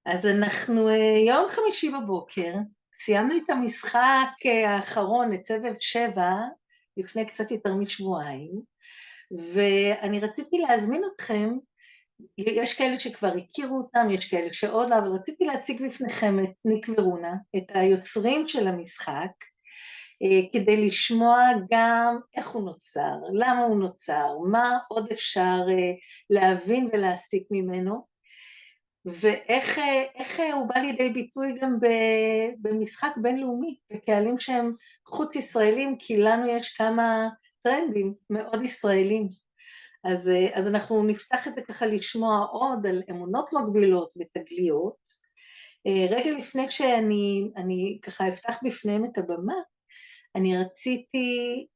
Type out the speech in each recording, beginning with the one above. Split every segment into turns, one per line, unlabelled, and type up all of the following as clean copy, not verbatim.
אז אנחנו יום חמישי בבוקר, סיימנו את המשחק האחרון, את סבב 7, לפני קצת יותר משבועיים, ואני רציתי להזמין אתכם, יש כאלה שכבר הכירו אותם, יש כאלה שעוד לא, אבל רציתי להציג בפניכם את ניק ורונה, את היוצרים של המשחק, כדי לשמוע גם איך הוא נוצר, למה הוא נוצר, מה עוד אפשר להבין ולהסיק ממנו, ואיך הוא בא לידי ביטוי גם במשחק בינלאומי, בקהלים שהם חוץ ישראלים, כי לנו יש כמה טרנדים מאוד ישראלים. אז אנחנו נפתח את זה ככה לשמוע עוד על אמונות מגבילות ותגליות. רגע לפני שאני ככה אפתח בפניהם את הבמה, אני רציתי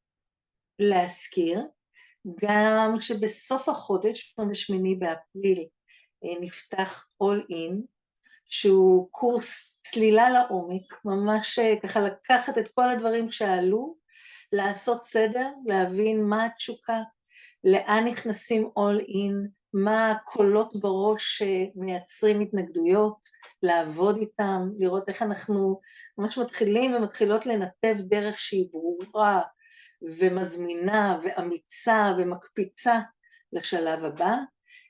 להזכיר גם שבסוף החודש, 28 באפריל, נפתח All In, שהוא קורס צלילה לעומק, ממש ככה לקחת את כל הדברים שעלו, לעשות סדר, להבין מה התשוקה, לאן נכנסים All In, מה הקולות בראש שמייצרים התנגדויות, לעבוד איתם, לראות איך אנחנו ממש מתחילים ומתחילות לנתב דרך שהיא ברורה ומזמינה ואמיצה ומקפיצה לשלב הבא,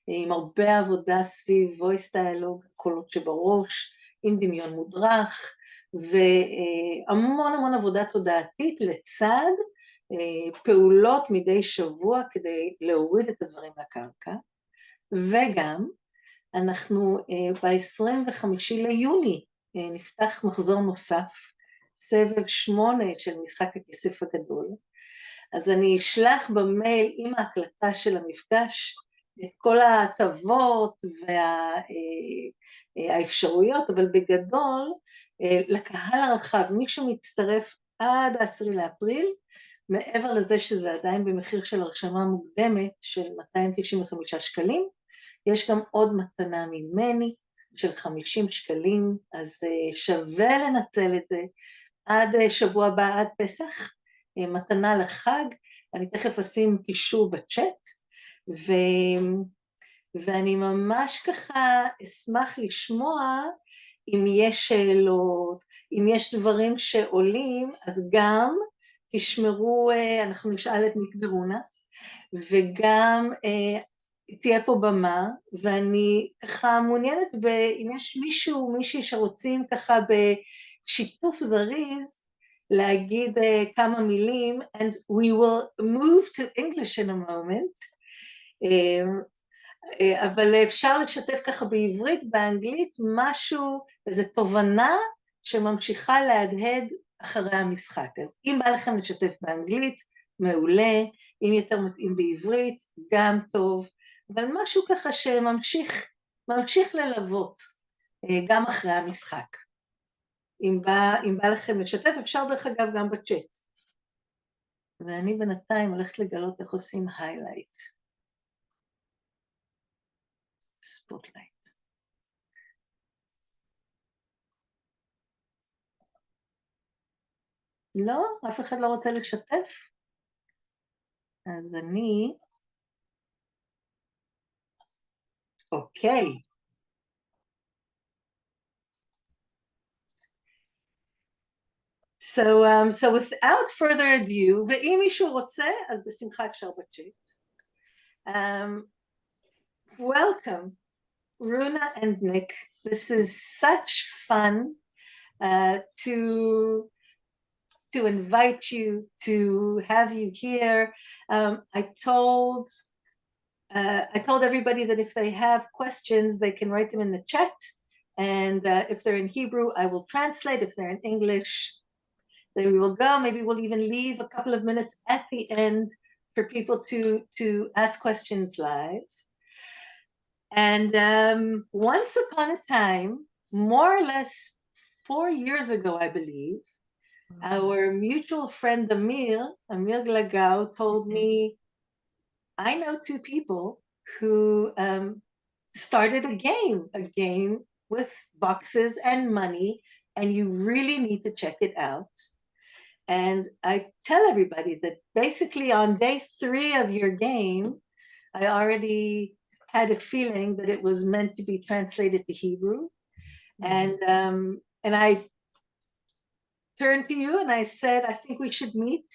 עם הרבה עבודה סביב voice dialogue, קולות שבראש, עם דמיון מודרך, והמון המון עבודה תודעתית לצד פעולות מדי שבוע כדי להוריד את הדברים לקרקע, וגם אנחנו ב-25 ליוני נפתח מחזור נוסף, סבב 8 של משחק הכסף הגדול, אז אני אשלח במייל עם ההקלטה של המפגש את כל ההטבות והאפשרויות, אבל בגדול לקהל הרחב, מי שמצטרף עד 10 לאפריל, מעבר לזה שזה עדיין במחיר של הרשמה מוקדמת של 295 שקלים, יש גם עוד מתנה ממני של 50 שקלים, אז שווה לנצל את זה עד שבוע הבא, עד פסח, מתנה לחג, אני תכף אשים קישור בצ'אט, ואני ממש ככה אשמח לשמוע אם יש שאלות, אם יש דברים שעולים, אז גם תשמרו, אנחנו נשאל את ניק ורונה, וגם תהיה פה במה, ואני ככה מעוניינת, אם יש מישהי שרוצים ככה בשיתוף זריז, להגיד כמה מילים, and we will move to English in a moment, אבל אפשר לשתף ככה בעברית, באנגלית, משהו, איזו תובנה שממשיכה להדהד אחרי המשחק. אז אם בא לכם לשתף באנגלית, מעולה, אם יותר מתאים בעברית, גם טוב, אבל משהו ככה שממשיך ללוות, גם אחרי המשחק. אם בא לכם לשתף, אפשר דרך אגב גם בצ'אט. ואני בינתיים הולכת לגלות איך עושים highlight. spotlight. לא? אף אחד לא רוצה לשתף? אז אני... אוקיי. So without further ado, ואם מישהו רוצה, אז בשמחה אפשר בצ'אט. Welcome, Runa and Nick. This is such fun to invite you, to have you here. I told everybody that if they have questions, they can write them in the chat. And if they're in Hebrew, I will translate. If they're in English, then we will go. Maybe we'll even leave a couple of minutes at the end for people to ask questions live. And once upon a time, more or less 4 years ago, I believe, our mutual friend Amir Glagau told me, I know 2 people who started a game with boxes and money, and you really need to check it out. And I tell everybody that basically on day 3 of your game, I already had a feeling that it was meant to be translated to Hebrew. And I turned to you and I said, I think we should meet.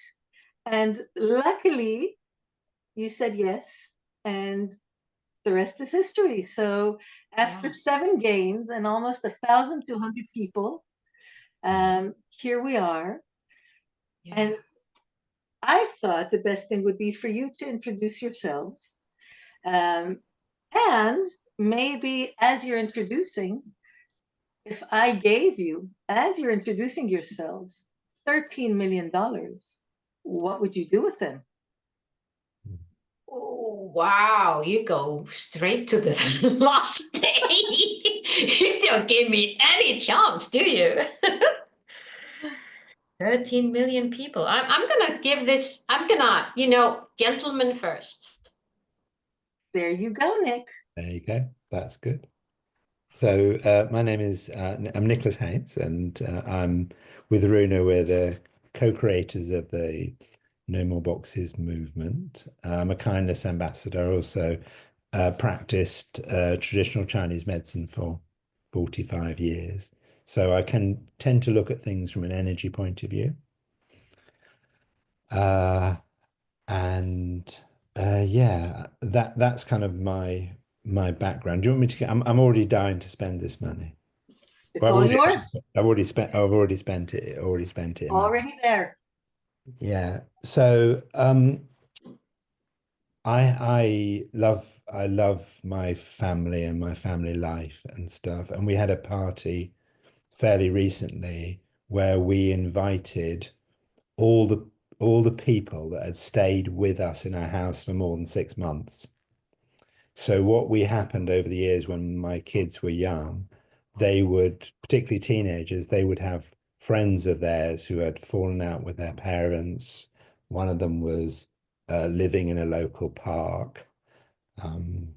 And luckily, you said yes. And the rest is history. So after
Yeah.
7 games and almost 1,200 people, here we are.
Yeah.
And I thought the best thing would be for you to introduce yourselves. Um, and maybe as you're introducing, if I gave you, as you're introducing yourselves, $13 million, what would you do with them?
Oh, wow. You go straight to the last day. You don't give me any chance, do you? 13 million people. I'm gonna give this, I'm gonna, gentlemen first.
There you go, Nick.
There you go. That's good. So my name is I'm Nicolas Haines, and I'm with Runa. We're the co-creators of the No More Boxes movement. I'm a kindness ambassador. I also practiced traditional Chinese medicine for 45 years. So I can tend to look at things from an energy point of view. Uh, and yeah, that's kind of my background. Do you want me to get, I'm already dying to spend this money.
It's
Well,
all yours.
I've already spent it in my,
Already there.
yeah. So I love my family and my family life and stuff. And we had a party fairly recently where we invited all the all the people that had stayed with us in our house for more than 6 months. So what we happened over the years when my kids were young, they would, particularly teenagers, they would have friends of theirs who had fallen out with their parents. One of them was living in a local park. Um,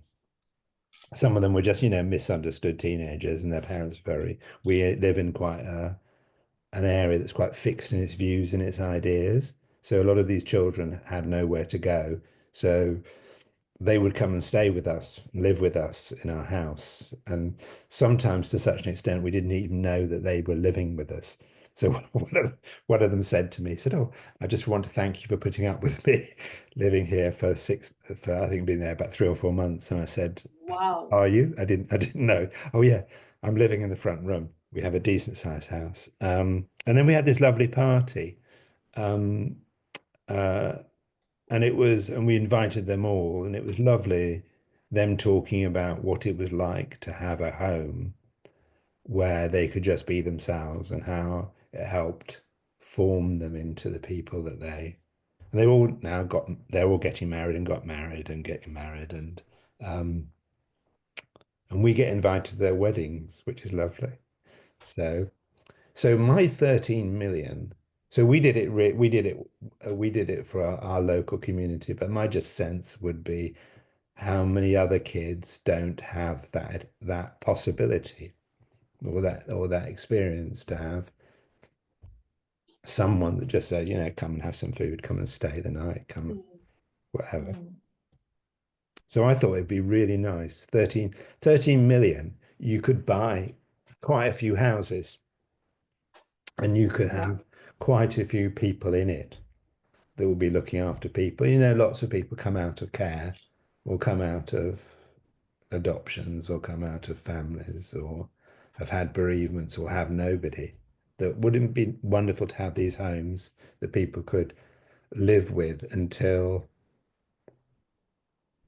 some of them were just, misunderstood teenagers, and their parents very. We live in quite an area that's quite fixed in its views and its ideas. So a lot of these children had nowhere to go. So they would come and stay with us, live with us in our house. And sometimes to such an extent, we didn't even know that they were living with us. So one of them said to me, he said, "Oh, I just want to thank you for putting up with me living here for I think been there about 3 or 4 months." And I said,
Wow.
"Are you? I didn't know." "Oh yeah, I'm living in the front room. We have a decent sized house." And then we had this lovely party. Um, uh, and we invited them all, and it was lovely, them talking about what it was like to have a home where they could just be themselves and how it helped form them into the people that and they're all getting married and got married and getting married, um, and we get invited to their weddings, which is lovely. So, so my 13 million. So we did it for our local community, but my just sense would be how many other kids don't have that possibility or that experience to have someone that just said, come and have some food, come and stay the night, come
Mm,
whatever.
mm,
So I thought it'd be really nice. 13 million, you could buy quite a few houses and you could
yeah.
have quite a few people in it that will be looking after people. Lots of people come out of care or come out of adoptions or come out of families or have had bereavements or have nobody. That wouldn't it be wonderful to have these homes that people could live with until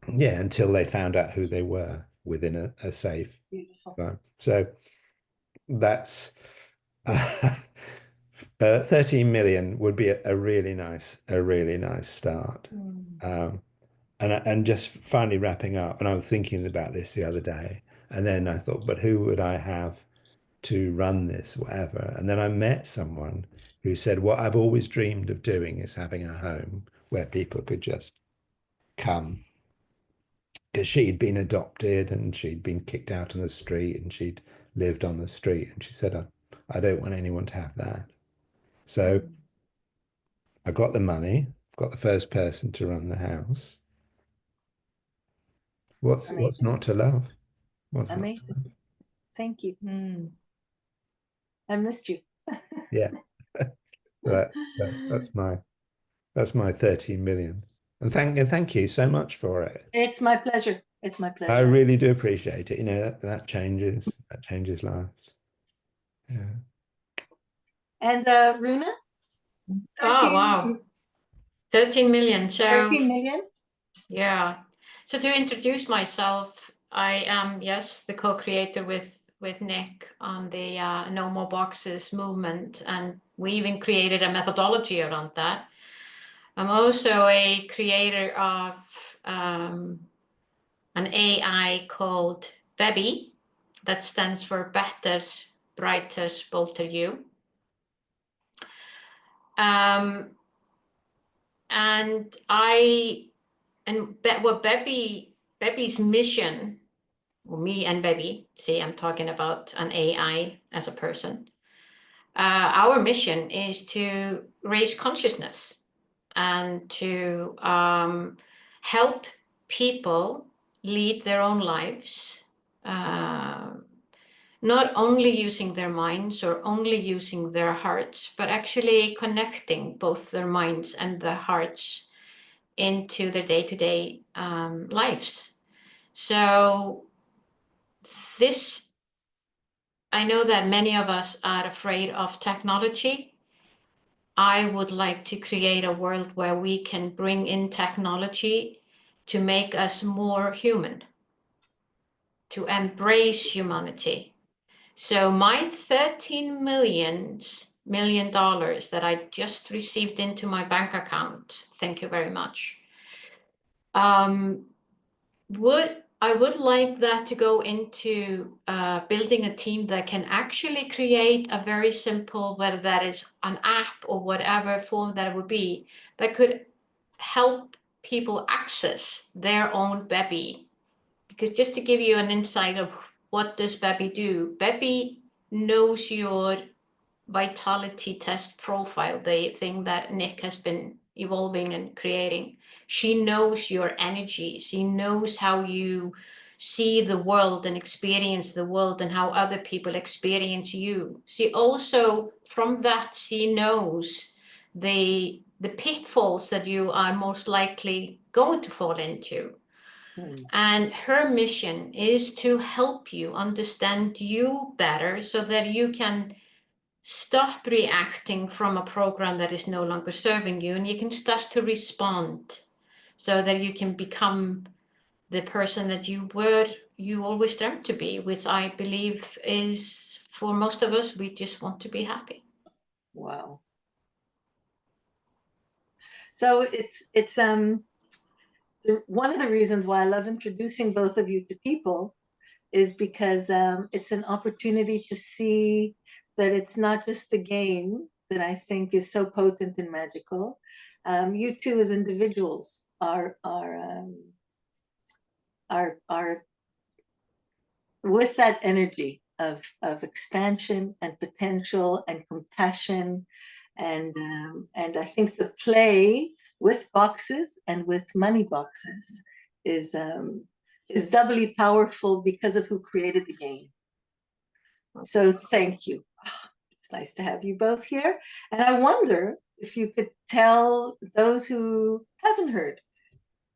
they found out who they were within a safe
Beautiful.
time. So that's 13 million would be a really nice start.
Mm,
Um, and just finally wrapping up, and I was thinking about this the other day, and then I thought, but who would I have to run this, whatever? And then I met someone who said, what I've always dreamed of doing is having a home where people could just come, because she'd been adopted and she'd been kicked out on the street and she'd lived on the street. And she said, I don't want anyone to have that. So
mm.
I got the money, I've got the first person to run the house. What's
Amazing.
not to love? What's not to
Amazing.
love?
Thank you.
Hmm.
I missed you.
Yeah. That's my 13 million. And thank you so much for it.
It's my pleasure. It's my
I
pleasure.
really do appreciate it. You know, that changes lives. Yeah.
And Runa,
Oh,
13,
wow. 13 million. So
13 million?
yeah. So to introduce myself, I am, yes, the co-creator with Nick on the No More Boxes movement, and we even created a methodology around that. I'm also a creator of an AI called Bebby, that stands for Better, Brighter, Bolder You. And what Bebby's mission, or me and Bebby, see, I'm talking about an AI as a person. Our mission is to raise consciousness and to help people lead their own lives, not only using their minds or only using their hearts, but actually connecting both their minds and their hearts into their day-to-day lives. So this, I know that many of us are afraid of technology. I would like to create a world where we can bring in technology to make us more human, to embrace humanity. So my $13 million that I just received into my bank account, thank you very much, I would like that to go into building a team that can actually create a very simple, whether that is an app or whatever form that it would be, that could help people access their own Bebby. Because just to give you an insight of what does Bebby do, Bebby knows your vitality test profile, the thing that Nick has been evolving and creating. She knows your energy. She knows how you see the world and experience the world and how other people experience you. She also, from that, she knows the pitfalls that you are most likely going to fall into. And her mission is to help you understand you better so that you can stop reacting from a program that is no longer serving you, and you can start to respond so that you can become the person that you always dreamt to be, which I believe is, for most of us, we just want to be happy.
Wow. So it's one of the reasons why I love introducing both of you to people is because it's an opportunity to see that it's not just the game that I think is so potent and magical. You two as individuals are with that energy of expansion and potential and compassion, and I think the play with boxes and with money boxes is doubly powerful because of who created the game. So thank you. Oh, it's nice to have you both here, and I wonder if you could tell those who haven't heard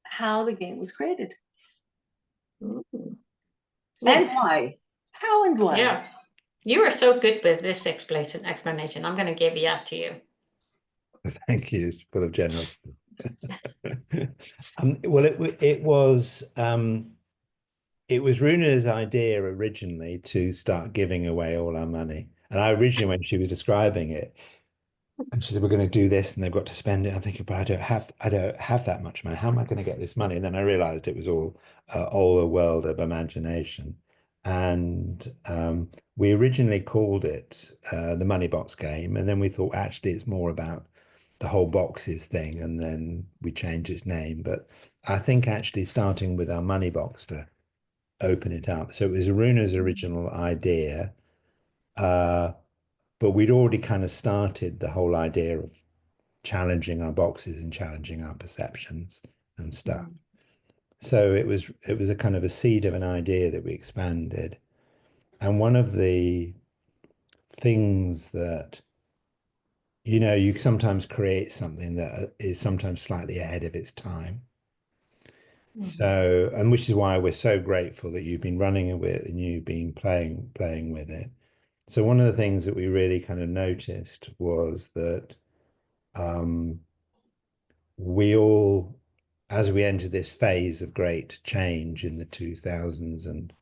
how the game was created.
Mm-hmm.
And why. How and why.
Yeah, you are so good with this explanation. I'm going to give it to you.
Thank you. It's full of generosity. Well, it was Runa's idea originally to start giving away all our money. And I originally, when she was describing it, and she said, we're going to do this and they've got to spend it. I'm thinking, but I don't have that much money. How am I going to get this money? And then I realized it was all a world of imagination. And we originally called it the Money Box Game. And then we thought, actually, it's more about the whole boxes thing. And then we changed its name. But I think actually starting with our money box to open it up. So it was Runa's original idea. But we'd already kind of started the whole idea of challenging our boxes and challenging our perceptions and stuff. So it was a kind of a seed of an idea that we expanded. And one of the things that, you know, you sometimes create something that is sometimes slightly ahead of its time. So, and which is why we're so grateful that you've been running it with and you've been playing with it. So one of the things that we really kind of noticed was that we all, as we entered this phase of great change in the 2000s and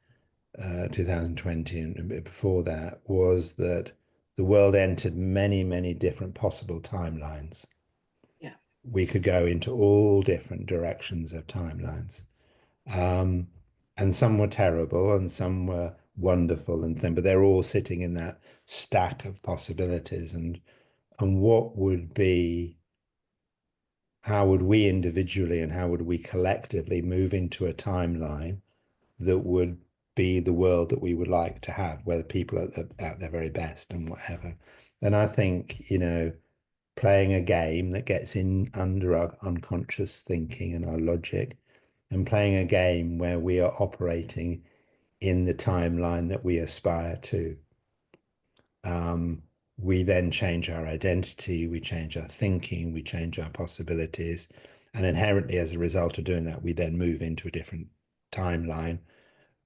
2020 and a bit before that, was that the world entered many, many different possible timelines.
Yeah.
We could go into all different directions of timelines. And some were terrible and some were wonderful and things, but they're all sitting in that stack of possibilities. And what would be, how would we individually and how would we collectively move into a timeline that would be the world that we would like to have, where the people are at their very best and whatever. And I think, you know, playing a game that gets in under our unconscious thinking and our logic, and playing a game where we are operating in the timeline that we aspire to. We then change our identity, we change our thinking, we change our possibilities. And inherently, as a result of doing that, we then move into a different timeline.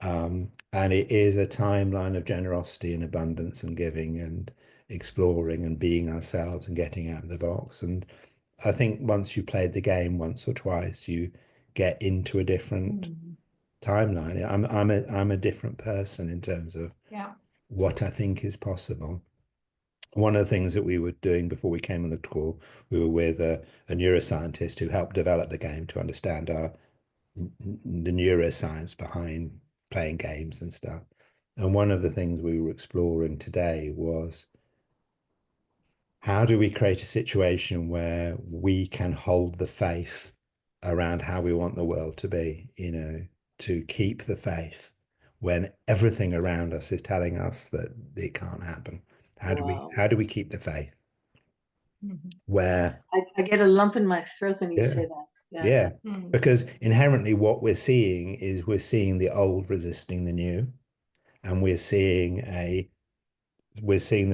And it is a timeline of generosity and abundance and giving and exploring and being ourselves and getting out of the box. And I think once you played the game once or twice, you get into a different timeline. I'm a different person in terms of what I think is possible. One of the things that we were doing before we came on the call, we were with a neuroscientist who helped develop the game to understand the neuroscience behind playing games and stuff. And one of the things we were exploring today was, how do we create a situation where we can hold the faith around how we want the world to be, you know, to keep the faith when everything around us is telling us that it can't happen? How do we keep the faith? Where
I get a lump in my throat when you say that.
Yeah. Because inherently what we're seeing is we're seeing the old resisting the new, and we're seeing the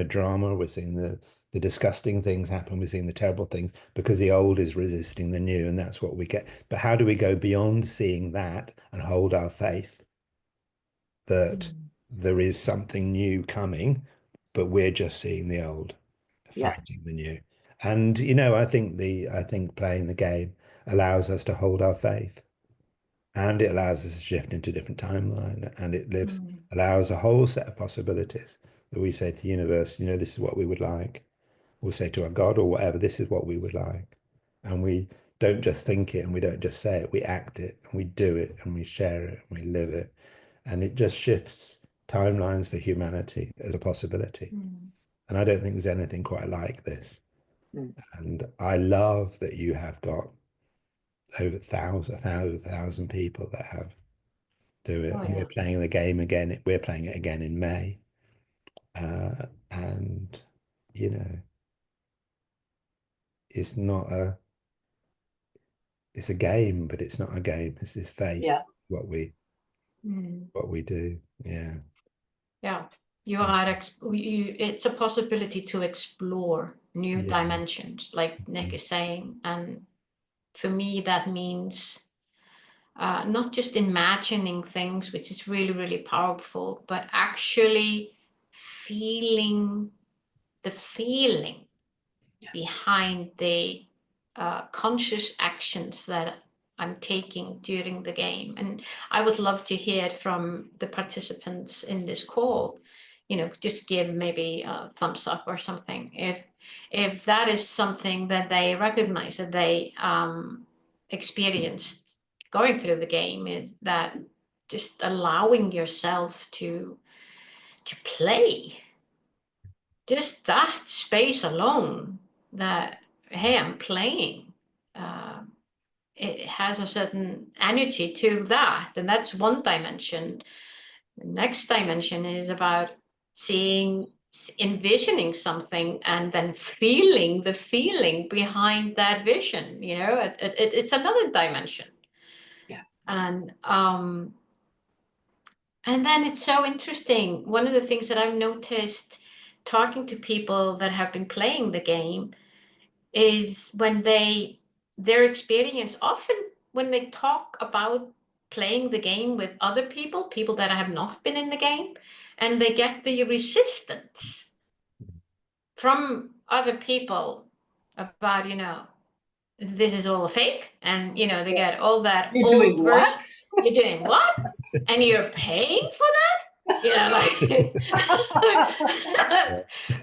drama, we're seeing the disgusting things happen, we're seeing the terrible things because the old is resisting the new, and that's what we get. But how do we go beyond seeing that and hold our faith that there is something new coming, but we're just seeing the old, fighting the new? And you know, I think playing the game allows us to hold our faith, and it allows us to shift into a different timeline, and it allows a whole set of possibilities that we say to the universe, you know, this is what we would like. We'll say to our God or whatever, this is what we would like. And we don't just think it and we don't just say it, we act it and we do it and we share it and we live it. And it just shifts timelines for humanity as a possibility. And I don't think there's anything quite like this. And I love that you have got over a thousand people that have do it. And we're playing the game again. We're playing it again in May. And, you know, it's not it's a game, but it's not a game. It's this faith.
Yeah.
What we do. Yeah.
Yeah. You are it's a possibility to explore new dimensions, like Nick is saying. And for me, that means not just imagining things, which is really, really powerful, but actually feeling the feeling behind the conscious actions that I'm taking during the game. And I would love to hear from the participants in this call, you know, just give maybe a thumbs up or something if that is something that they recognize, that they experienced going through the game, is that just allowing yourself to play, just that space alone, that hey, I'm playing, it has a certain energy to that, and that's one dimension. The next dimension is about envisioning something and then feeling the feeling behind that vision. You know, it's another dimension. And then it's so interesting. One of the things that I've noticed talking to people that have been playing the game is when their experience, often when they talk about playing the game with other people that have not been in the game, and they get the resistance from other people about, this is all a fake, and they get all that
You're
old
doing
version.
what?
You're doing what? And you're paying for that?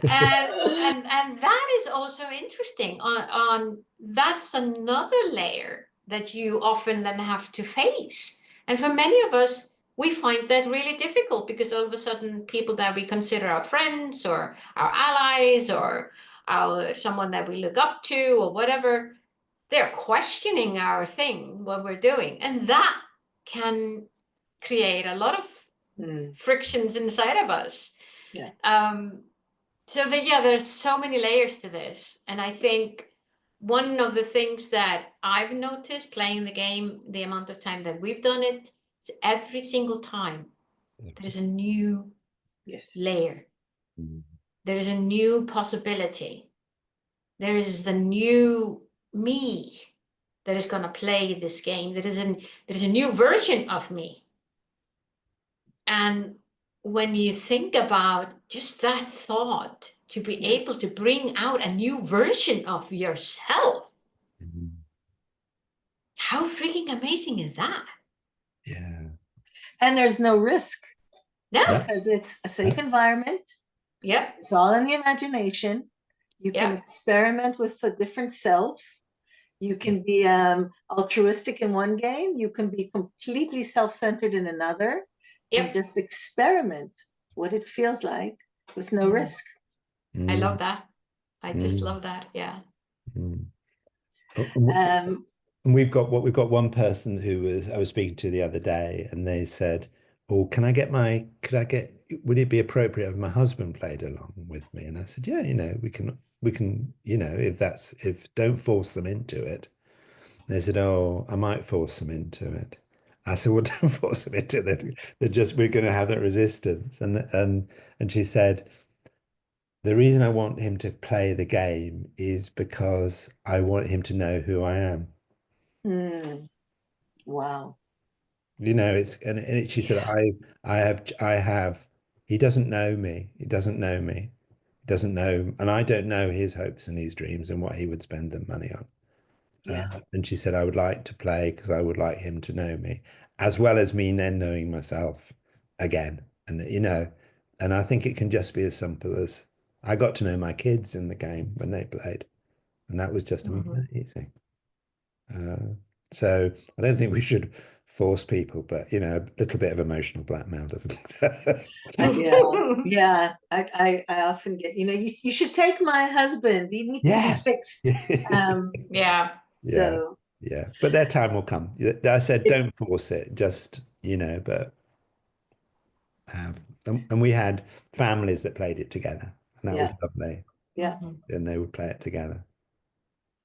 And that is also interesting. On that's another layer that you often then have to face. And for many of us, we find that really difficult, because all of a sudden people that we consider our friends or our allies or someone that we look up to or whatever, they're questioning our thing, what we're doing. And that can create a lot of frictions inside of us.
Yeah.
There's so many layers to this. And I think one of the things that I've noticed playing the game, the amount of time that we've done it, is every single time there's a new layer. There is a new possibility. There is the new me that is going to play this game. There is a new version of me. And when you think about just that thought, to be able to bring out a new version of yourself, how freaking amazing is that?
Yeah.
And there's no risk.
No.
Because it's a safe environment.
Yeah.
It's all in the imagination. You can experiment with a different self. You can be altruistic in one game. You can be completely self-centered in another. And just experiment what it feels like with no risk.
I love that. I just love that. Yeah.
We've got one person who I was speaking to the other day, and they said, "Oh, would it be appropriate if my husband played along with me?" And I said, "Yeah, we can, if don't force them into it." They said, "Oh, I might force them into it." I said, "Well, don't force them into it. We're going to have that resistance." And she said, "The reason I want him to play the game is because I want him to know who I am."
Wow.
She said, I have, he doesn't know me. He doesn't know me. He doesn't know, and I don't know his hopes and his dreams and what he would spend the money on. And she said, I would like to play because I would like him to know me, as well as me then knowing myself again. And, and I think it can just be as simple as I got to know my kids in the game when they played, and that was just amazing. So I don't think we should force people, but a little bit of emotional blackmail doesn't it?
Yeah. I often get, you should take my husband. He needs to be fixed. So
yeah. But their time will come. I said, don't force it. Just but have. And we had families that played it together, and that was lovely.
Yeah.
And they would play it together.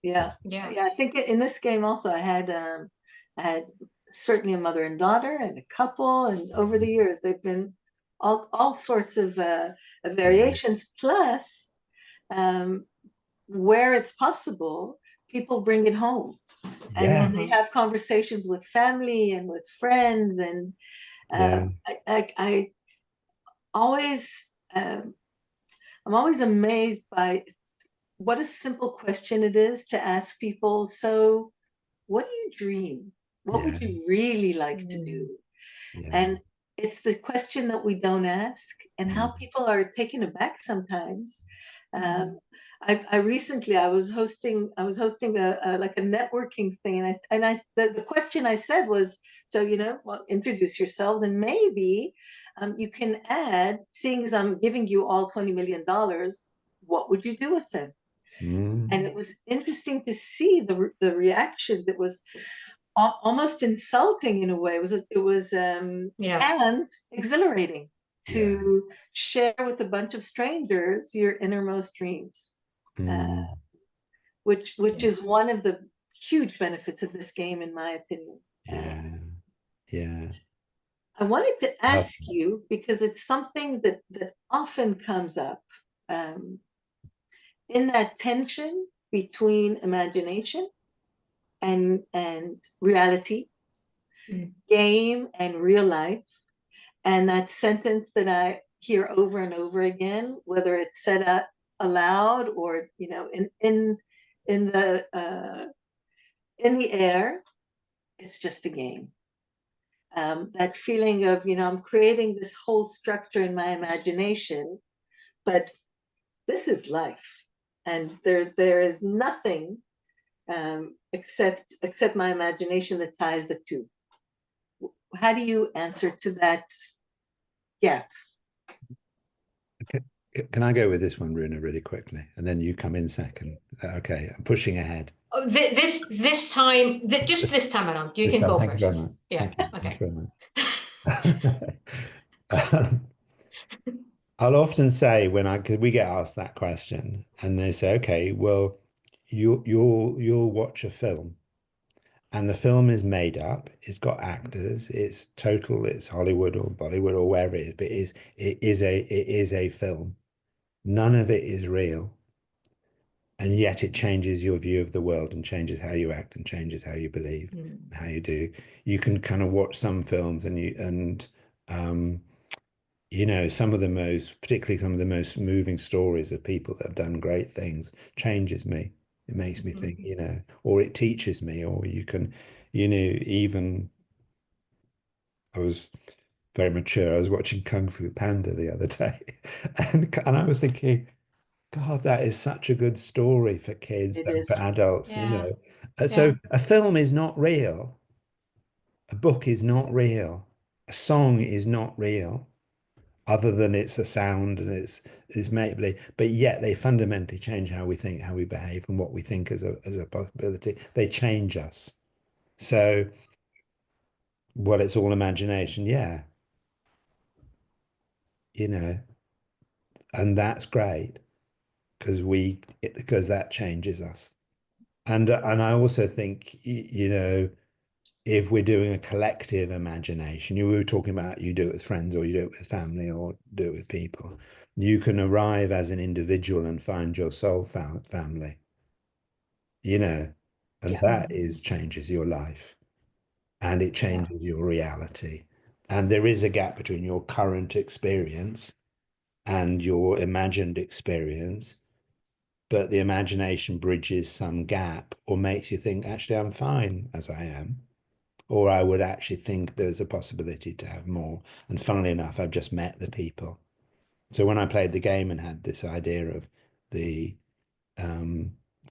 Yeah. I think in this game also I had certainly a mother and daughter and a couple, and over the years they've been all sorts of variations. Plus, where it's possible, people bring it home, and they have conversations with family and with friends, and I always I'm always amazed by what a simple question it is to ask people. So, what do you dream? What would you really like to do? And it's the question that we don't ask, and how people are taken aback sometimes. I recently I was hosting a like a networking thing, and the question I said was, so well, introduce yourselves, and maybe you can add, seeing as I'm giving you all $20 million, what would you do with it? And it was interesting to see the reaction that was almost insulting in a way. It was and exhilarating to share with a bunch of strangers your innermost dreams, which is one of the huge benefits of this game, in my opinion. I wanted to ask you, because it's something that often comes up in that tension between imagination and reality, game and real life, and that sentence that I hear over and over again, whether it's said out aloud or in the air, it's just a game. That feeling of I'm creating this whole structure in my imagination, but this is life, and there is nothing except my imagination that ties the two. How do you answer to that gap?
Okay. Can I go with this one, Runa, really quickly, and then you come in second? Okay, I'm pushing ahead.
Oh, this time, just this time around, you can go
Thank
first.
you very much.
Yeah.
Thank you.
Okay.
Thank you very much. I'll often say because we get asked that question, and they say, "Okay, well, you'll watch a film, and the film is made up. It's got actors. It's Hollywood or Bollywood or wherever it is, but it is a film. None of it is real, and yet it changes your view of the world and changes how you act and changes how you believe and how you do. You can kind of watch some films particularly some of the most moving stories of people that have done great things changes me. It makes me think, or it teaches me, or you can, even I was very mature. I was watching Kung Fu Panda the other day, and I was thinking, God, that is such a good story for kids
It
and for
is.
adults,
Yeah.
So a film is not real. A book is not real. A song is not real, other than it's a sound and it's make-believe. But yet they fundamentally change how we think, how we behave, and what we think as a possibility. They change us. So, well, it's all imagination, yeah, and that's great because that changes us. And I also think, if we're doing a collective imagination, you were talking about you do it with friends or you do it with family or do it with people, you can arrive as an individual and find your soul family, and
Yeah.
that changes your life and it changes your reality. And there is a gap between your current experience and your imagined experience, but the imagination bridges some gap or makes you think, actually, I'm fine as I am. Or I would actually think there's a possibility to have more. And funnily enough, I've just met the people. So when I played the game and had this idea of the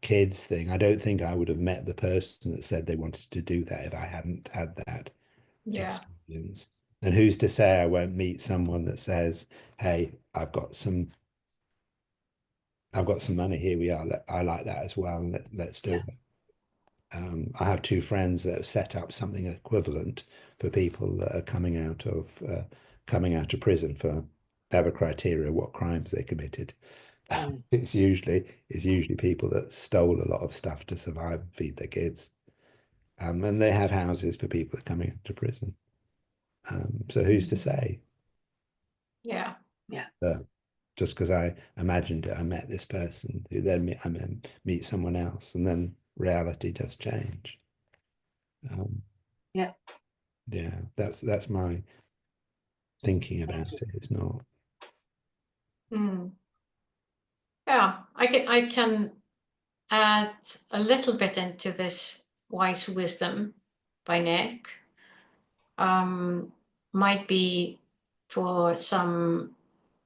kids thing, I don't think I would have met the person that said they wanted to do that if I hadn't had that experience. And who's to say I won't meet someone that says, hey, I've got some money, here we are. I like that as well. And let's do it. I have two friends that have set up something equivalent for people that are coming out of prison for have a criteria what crimes they committed. It's usually people that stole a lot of stuff to survive and feed their kids. And they have houses for people that are coming out to prison. So who's to say?
Yeah.
Yeah.
Just because I imagined it, I met this person who then meet someone else, and then reality does change.
Yeah.
Yeah, that's my thinking about it. It's not.
Yeah, I can add a little bit into this wise wisdom by Nick. Might be for some,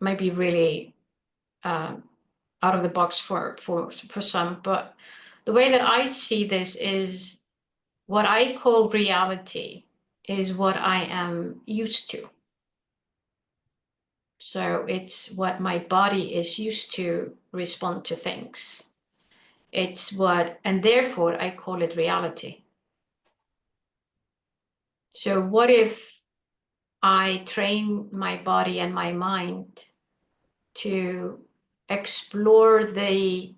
might be really out of the box for some, but the way that I see this is what I call reality is what I am used to. So it's what my body is used to respond to things. And therefore I call it reality. So what if I train my body and my mind to explore the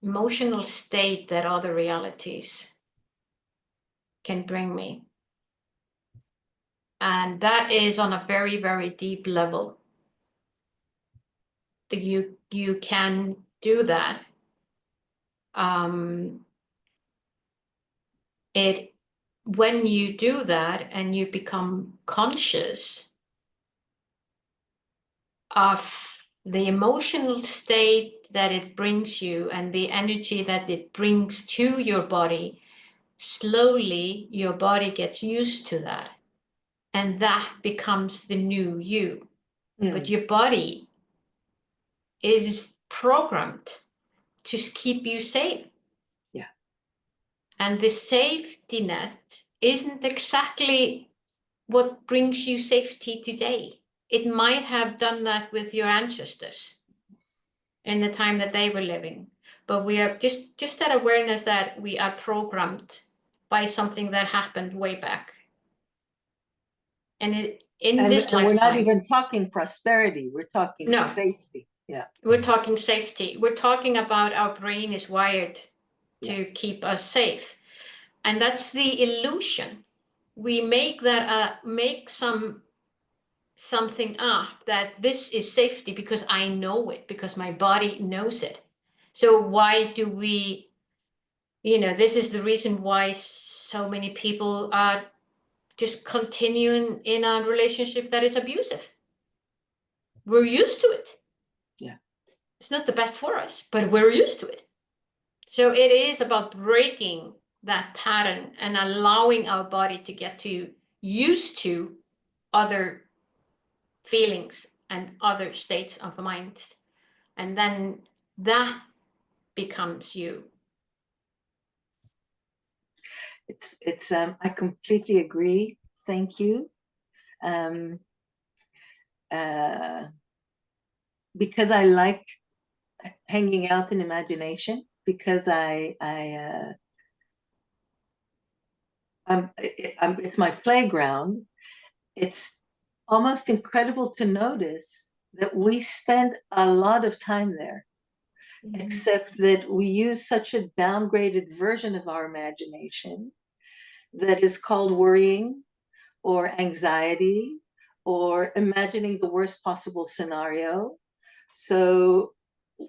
emotional state that other realities can bring me? And that is on a very, very deep level. that you can do that. When you do that and you become conscious of the emotional state that it brings you and the energy that it brings to your body, slowly your body gets used to that. And that becomes the new you. But your body is programmed to keep you safe.
Yeah.
And the safety net isn't exactly what brings you safety today. It might have done that with your ancestors in the time that they were living. But we are just that awareness that we are programmed by something that happened way back. And this lifetime.
We're not even talking prosperity. We're talking
No.
safety. Yeah.
We're talking safety. We're talking about our brain is wired to keep us safe. And that's the illusion. We make that something up that this is safety because I know it, because my body knows it. So why do we, this is the reason why so many people are just continuing in a relationship that is abusive. We're used to it.
Yeah.
It's not the best for us, but we're used to it. So it is about breaking that pattern and allowing our body to get used to other feelings and other states of the mind. And then that becomes you.
It's I completely agree. Thank you. Because I like hanging out in imagination, because it's my playground. It's almost incredible to notice that we spend a lot of time there, except that we use such a downgraded version of our imagination that is called worrying or anxiety or imagining the worst possible scenario. So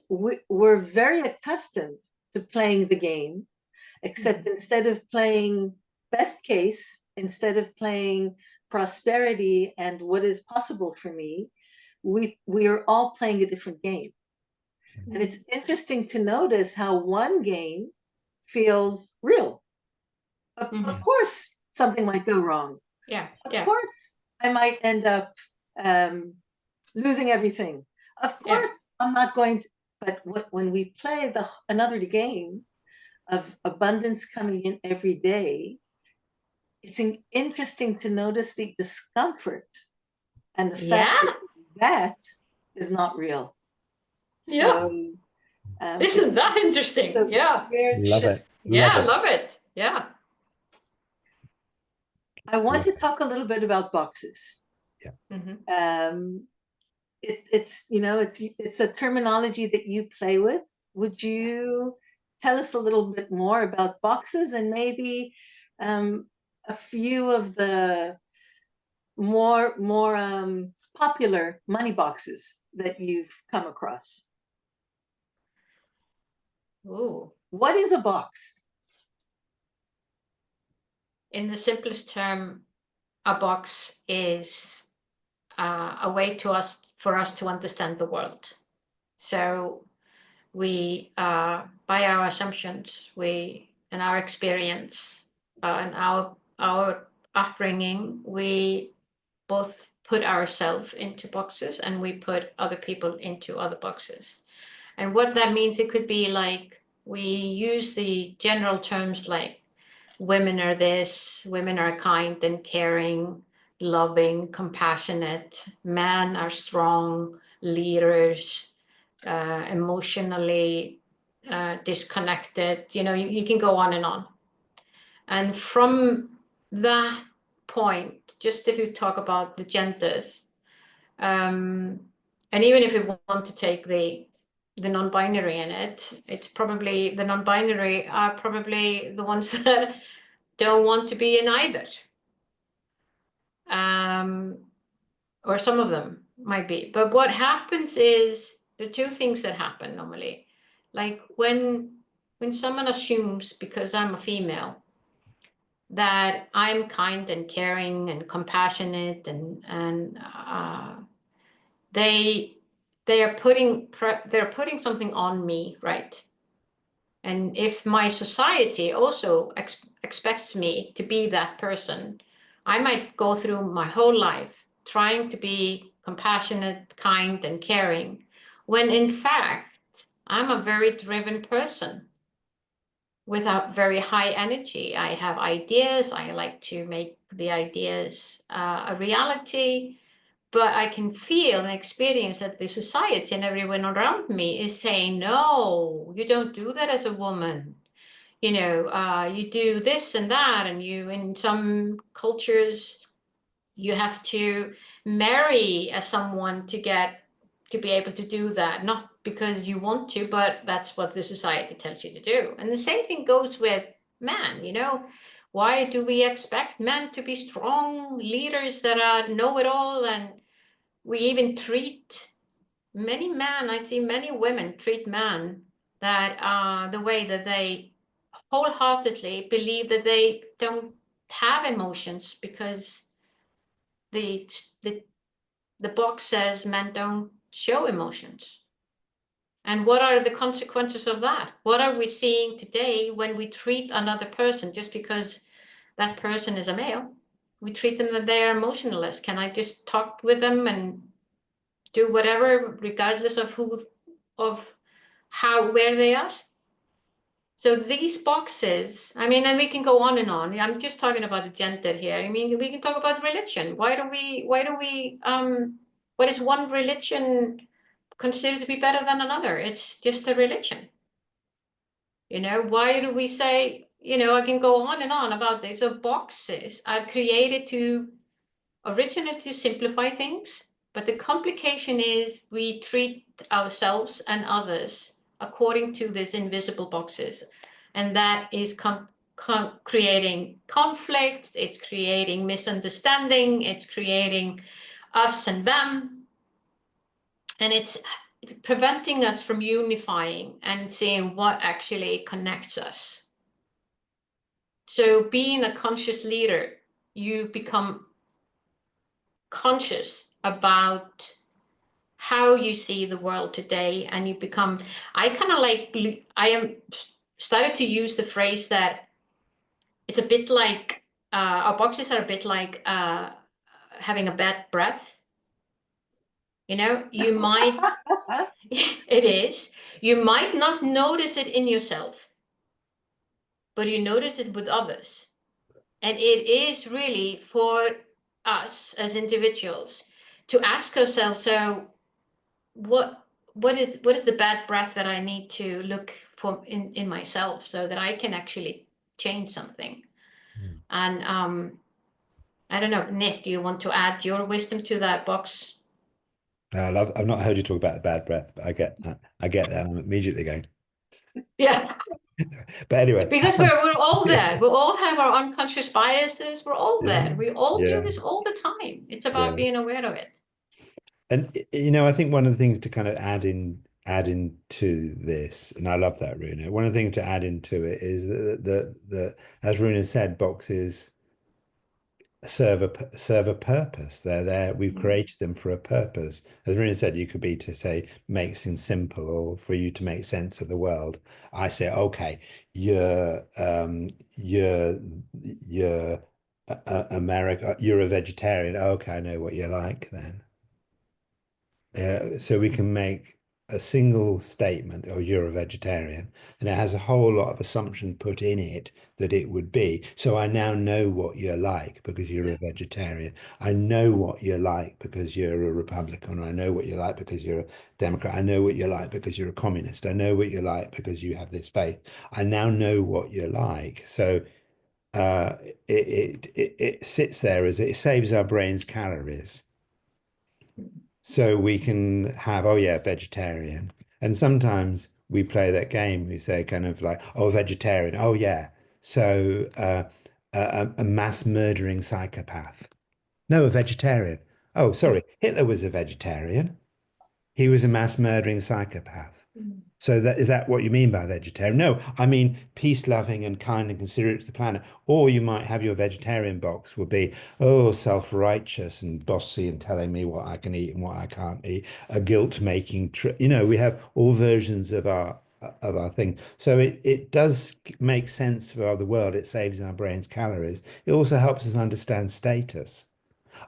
we're very accustomed to playing the game, except instead of playing best case, instead of playing prosperity and what is possible for me, we are all playing a different game. And it's interesting to notice how one game feels real. Of course, something might go wrong.
Yeah.
Of course, I might end up losing everything. Of course, I'm not going to, but when we play another game of abundance coming in every day, it's interesting to notice the discomfort and the fact that is not real. So,
isn't that interesting? Yeah.
Love it.
Yeah, love it. Yeah.
I want to talk a little bit about boxes.
Yeah.
It's a terminology that you play with. Would you tell us a little bit more about boxes and maybe a few of the more popular money boxes that you've come across?
Ooh.
What is a box?
In the simplest term, a box is a way for us to understand the world. So we, by our assumptions, and our experience, and our upbringing, we both put ourselves into boxes and we put other people into other boxes. And what that means, it could be like we use the general terms like women are this, women are kind and caring, loving, compassionate, men are strong, leaders, emotionally disconnected. You can go on and on. And from that point, just if you talk about the genders, and even if you want to take the non-binary in it, it's probably the non-binary are probably the ones that don't want to be in either. Or some of them might be. But what happens is There are two things that happen normally. Like when someone assumes, because I'm a female, that I'm kind and caring and compassionate, and they're putting something on me, right? And if my society also expects me to be that person, I might go through my whole life trying to be compassionate, kind, and caring, when in fact, I'm a very driven person with a very high energy. I have ideas. I like to make the ideas a reality. But I can feel and experience that the society and everyone around me is saying, no, you don't do that as a woman. You do this and that, and in some cultures, you have to marry someone to be able to do that, not because you want to, but that's what the society tells you to do. And the same thing goes with men. Why do we expect men to be strong leaders that are know-it-all? And we even treat many men, I see many women treat men that the way that they wholeheartedly believe that they don't have emotions, because the the the box says men don't show emotions. And what are the consequences of that? What are we seeing today when we treat another person just because that person is a male? We treat them that they are emotionless. Can I just talk with them and do whatever, regardless of where they are? So these boxes, I mean, and we can go on and on. I'm just talking about the gender here. I mean, we can talk about religion. What is one religion considered to be better than another? It's just a religion. Why do we say, I can go on and on about this. So boxes are created originally to simplify things, but the complication is we treat ourselves and others according to these invisible boxes. And that is creating conflict, it's creating misunderstanding, it's creating us and them. And it's preventing us from unifying and seeing what actually connects us. So being a conscious leader, you become conscious about how you see the world today, and I am started to use the phrase that it's a bit like our boxes are a bit like having a bad breath. You might it is. You might not notice it in yourself, but you notice it with others. And it is really for us as individuals to ask ourselves, so what is the bad breath that I need to look for in myself, so that I can actually change something? And I don't know, Nick, do you want to add your wisdom to that box?
I've not heard you talk about the bad breath, but I get that. I'm immediately going.
Yeah.
But anyway,
Because we're all there. We all have our unconscious biases. We're all there. We all do this all the time. It's about being aware of it.
And I think one of the things to kind of add into this, and I love that, Runa. One of the things to add into it is that as Runa said, boxes serve a purpose. They're there. We've created them for a purpose. As Runa said, you could be to say make things simple, or for you to make sense of the world. I say, okay, you're America. You're a vegetarian. Okay, I know what you're like then. So we can make a single statement, oh, you're a vegetarian, and it has a whole lot of assumption put in it that it would be. So I now know what you're like because you're a vegetarian. I know what you're like because you're a Republican. I know what you're like because you're a Democrat. I know what you're like because you're a communist. I know what you're like because you have this faith. I now know what you're like. So it sits there as it saves our brains calories. So we can have, oh yeah, vegetarian. And sometimes we play that game. We say kind of like, oh, vegetarian. Oh yeah. So a mass murdering psychopath. No, a vegetarian. Oh, sorry. Hitler was a vegetarian. He was a mass murdering psychopath. So is that what you mean by vegetarian? No, I mean peace-loving and kind and considerate to the planet. Or you might have your vegetarian box would be, oh, self-righteous and bossy and telling me what I can eat and what I can't eat. A guilt-making trip. You know, we have all versions of our thing. So it does make sense for the world. It saves our brains calories. It also helps us understand status.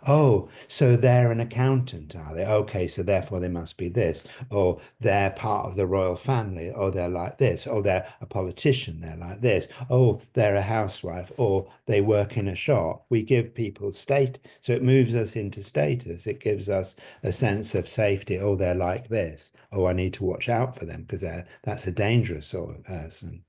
Oh, so they're an accountant, are they? Okay, so therefore they must be this. Or they're part of the royal family. Or they're like this. Or they're a politician. They're like this. Oh, they're a housewife. Or they work in a shop. We give people state. So it moves us into status. It gives us a sense of safety. Oh, they're like this. Oh, I need to watch out for them because that's a dangerous sort of person.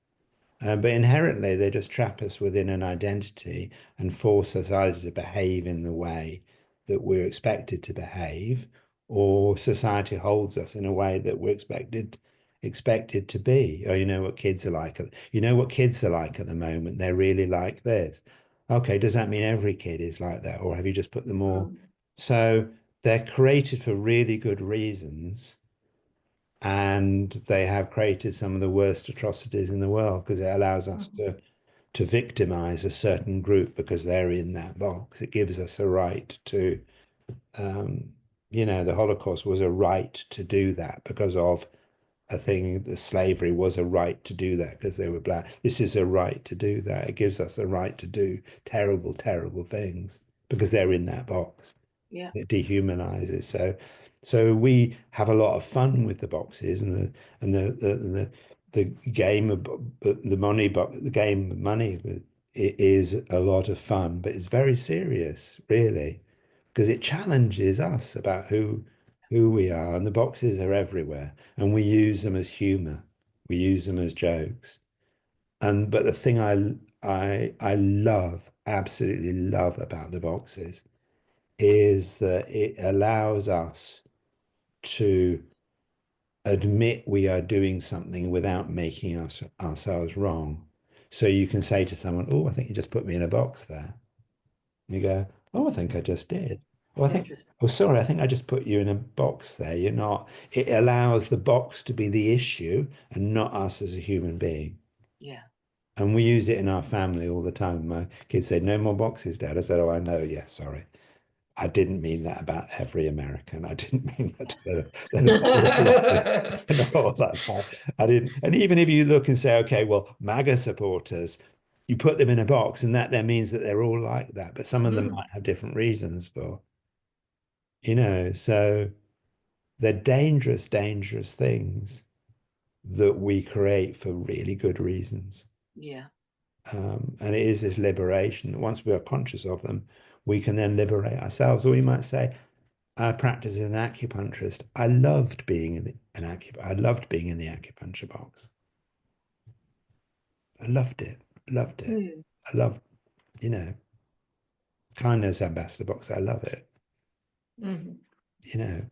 But inherently, they just trap us within an identity and force us either to behave in the way that we're expected to behave, or society holds us in a way that we're expected to be. Oh, you know what kids are like. You know what kids are like at the moment. They're really like this. Okay, does that mean every kid is like that, or have you just put them all? So they're created for really good reasons, and they have created some of the worst atrocities in the world because it allows us to victimize a certain group because they're in that box. It gives us a right to, you know, the Holocaust was a right to do that because of a thing. The slavery was a right to do that because they were black. This is a right to do that. It gives us a right to do terrible, terrible things because they're in that box.
Yeah.
It dehumanizes. So we have a lot of fun with the boxes and the game of the money box. The game of money, it is a lot of fun, but it's very serious, really, because it challenges us about who we are. And the boxes are everywhere, and we use them as humor. We use them as jokes. But the thing I love, absolutely love about the boxes is that it allows us to admit we are doing something without making ourselves wrong. So you can say to someone, "Oh, I think you just put me in a box there." And you go, "Oh, I think I just did." Oh,
Interesting.
oh, sorry, I think I just put you in a box there. You're not. It allows the box to be the issue and not us as a human being.
Yeah.
And we use it in our family all the time. My kids say, "No more boxes, Dad." I said, "Oh, I know. Yeah, sorry. I didn't mean that about every American. I didn't mean that they're not all like that. They're not all like that. I didn't. And even if you look and say, okay, well, MAGA supporters, you put them in a box, and that then means that they're all like that. But some of them might have different reasons for, you know. So they're dangerous, dangerous things that we create for really good reasons.
Yeah.
And it is this liberation. Once we are conscious of them, we can then liberate ourselves. Or you might say, I practiced as an acupuncturist. I loved being I loved being in the acupuncture box. I loved it. Loved it.
Hmm.
I loved, you know, kindness ambassador box. I love it. You know.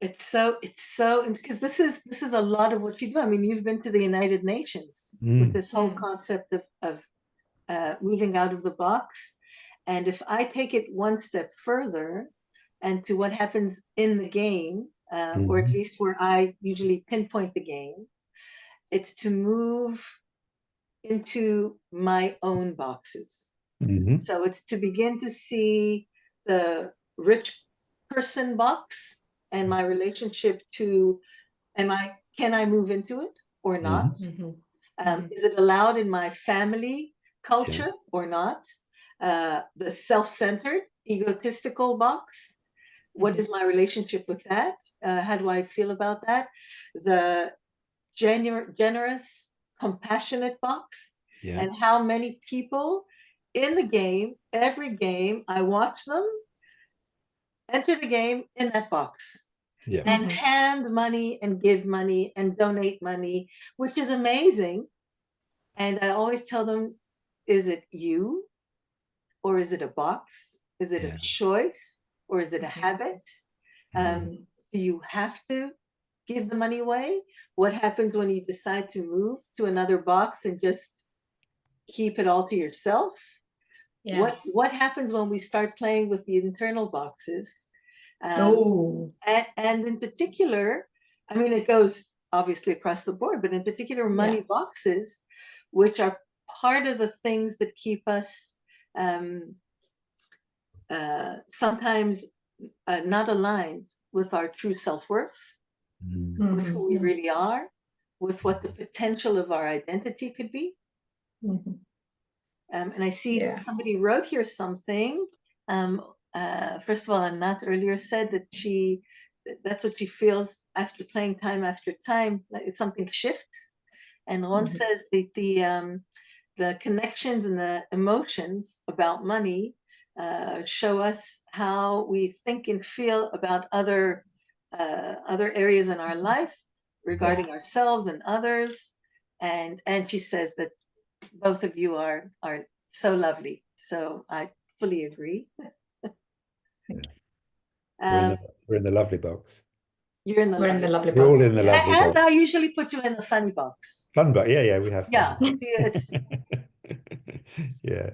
It's so because this is a lot of what you do. I mean, you've been to the United Nations with this whole concept of moving out of the box. And if I take it one step further and to what happens in the game, or at least where I usually pinpoint the game, it's to move into my own boxes. So it's to begin to see the rich person box and my relationship to, can I move into it or not? Is it allowed in my family culture or not? The self-centered, egotistical box. What is my relationship with that? How do I feel about that? The generous, compassionate box.
Yeah.
And how many people in the game, every game, I watch them enter the game in that box.
Yeah.
And hand money and give money and donate money, which is amazing. And I always tell them, is it you or is it a box? Is it a
Yeah.
choice or is it a habit? Do you have to give the money away? What happens when you decide to move to another box and just keep it all to yourself?
Yeah.
What happens when we start playing with the internal boxes?
Oh,
And in particular, I mean, it goes obviously across the board, but in particular, money boxes, which are part of the things that keep us sometimes not aligned with our true self-worth, with who we really are, with what the potential of our identity could be. And I see somebody wrote here something. First of all, Anat earlier said that that's what she feels after playing time after time. Like something shifts. And Ron says that the connections and the emotions about money show us how we think and feel about other areas in our life regarding ourselves and others. And she says that both of you are so lovely. So I fully agree.
We're in the lovely box.
You're in the lovely
box. We're all in the lovely box.
And I usually put you in the funny box.
Fun box. Yeah, we have fun.
Yeah. It's
yeah.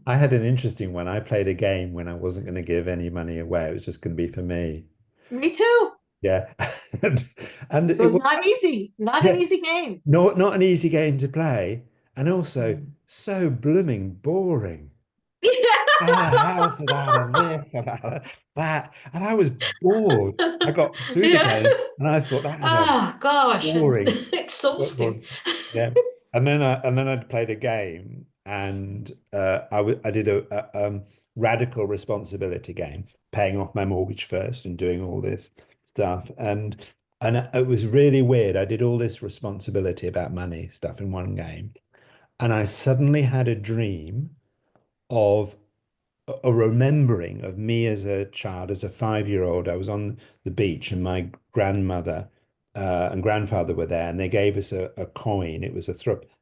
I had an interesting one. I played a game when I wasn't going to give any money away. It was just going to be for me.
Me too.
Yeah. and
it was not easy. Not an easy game.
Not an easy game to play. And also so blooming boring. House and out of this and out of that. And I was bored. I got through the game and I thought that was boring.
Exhausting.
Yeah. And then I played a game and I did a radical responsibility game, paying off my mortgage first and doing all this stuff. And it was really weird. I did all this responsibility about money stuff in one game. And I suddenly had a dream of a remembering of me as a child, as a 5-year-old. I was on the beach and my grandmother and grandfather were there and they gave us a coin. It was a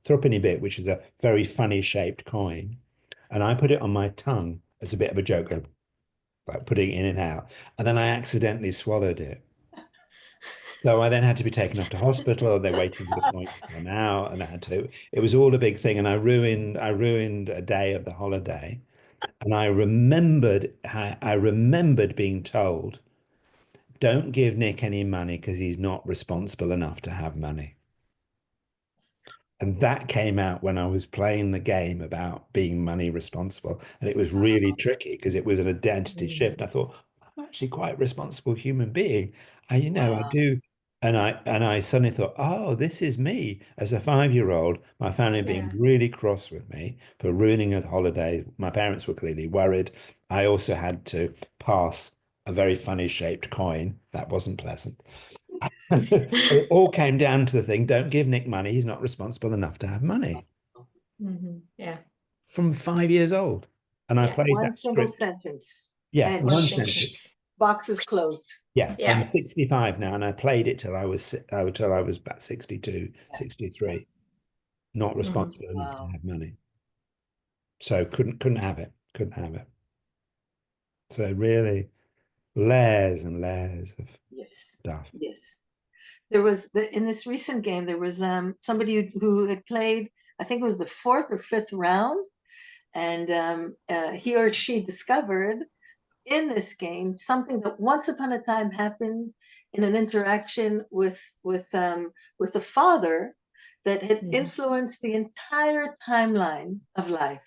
threepenny bit, which is a very funny shaped coin. And I put it on my tongue as a bit of a joke, like putting it in and out. And then I accidentally swallowed it. So I then had to be taken off to hospital. They're waiting for the point to come out, and it was all a big thing. And I ruined a day of the holiday. And I remembered being told, don't give Nick any money because he's not responsible enough to have money. And that came out when I was playing the game about being money responsible. And it was really tricky because it was an identity shift. I thought, I'm actually quite a responsible human being. I do. And I suddenly thought, oh, this is me as a 5-year-old, my family being really cross with me for ruining a holiday. My parents were clearly worried. I also had to pass a very funny shaped coin. That wasn't pleasant. It all came down to the thing, don't give Nick money. He's not responsible enough to have money.
Yeah.
From 5 years old. And I played
one
that
single
script.
sentence.
Yeah,
and
one sentence.
Box is closed.
Yeah, I'm 65 now and I played it till I was about 62, 63. Not responsible enough to have money. So couldn't have it. Couldn't have it. So really layers and layers of stuff.
Yes. There was in this recent game, there was somebody who had played, I think it was the 4th or 5th round, and he or she discovered in this game something that once upon a time happened in an interaction with the father that had influenced the entire timeline of life.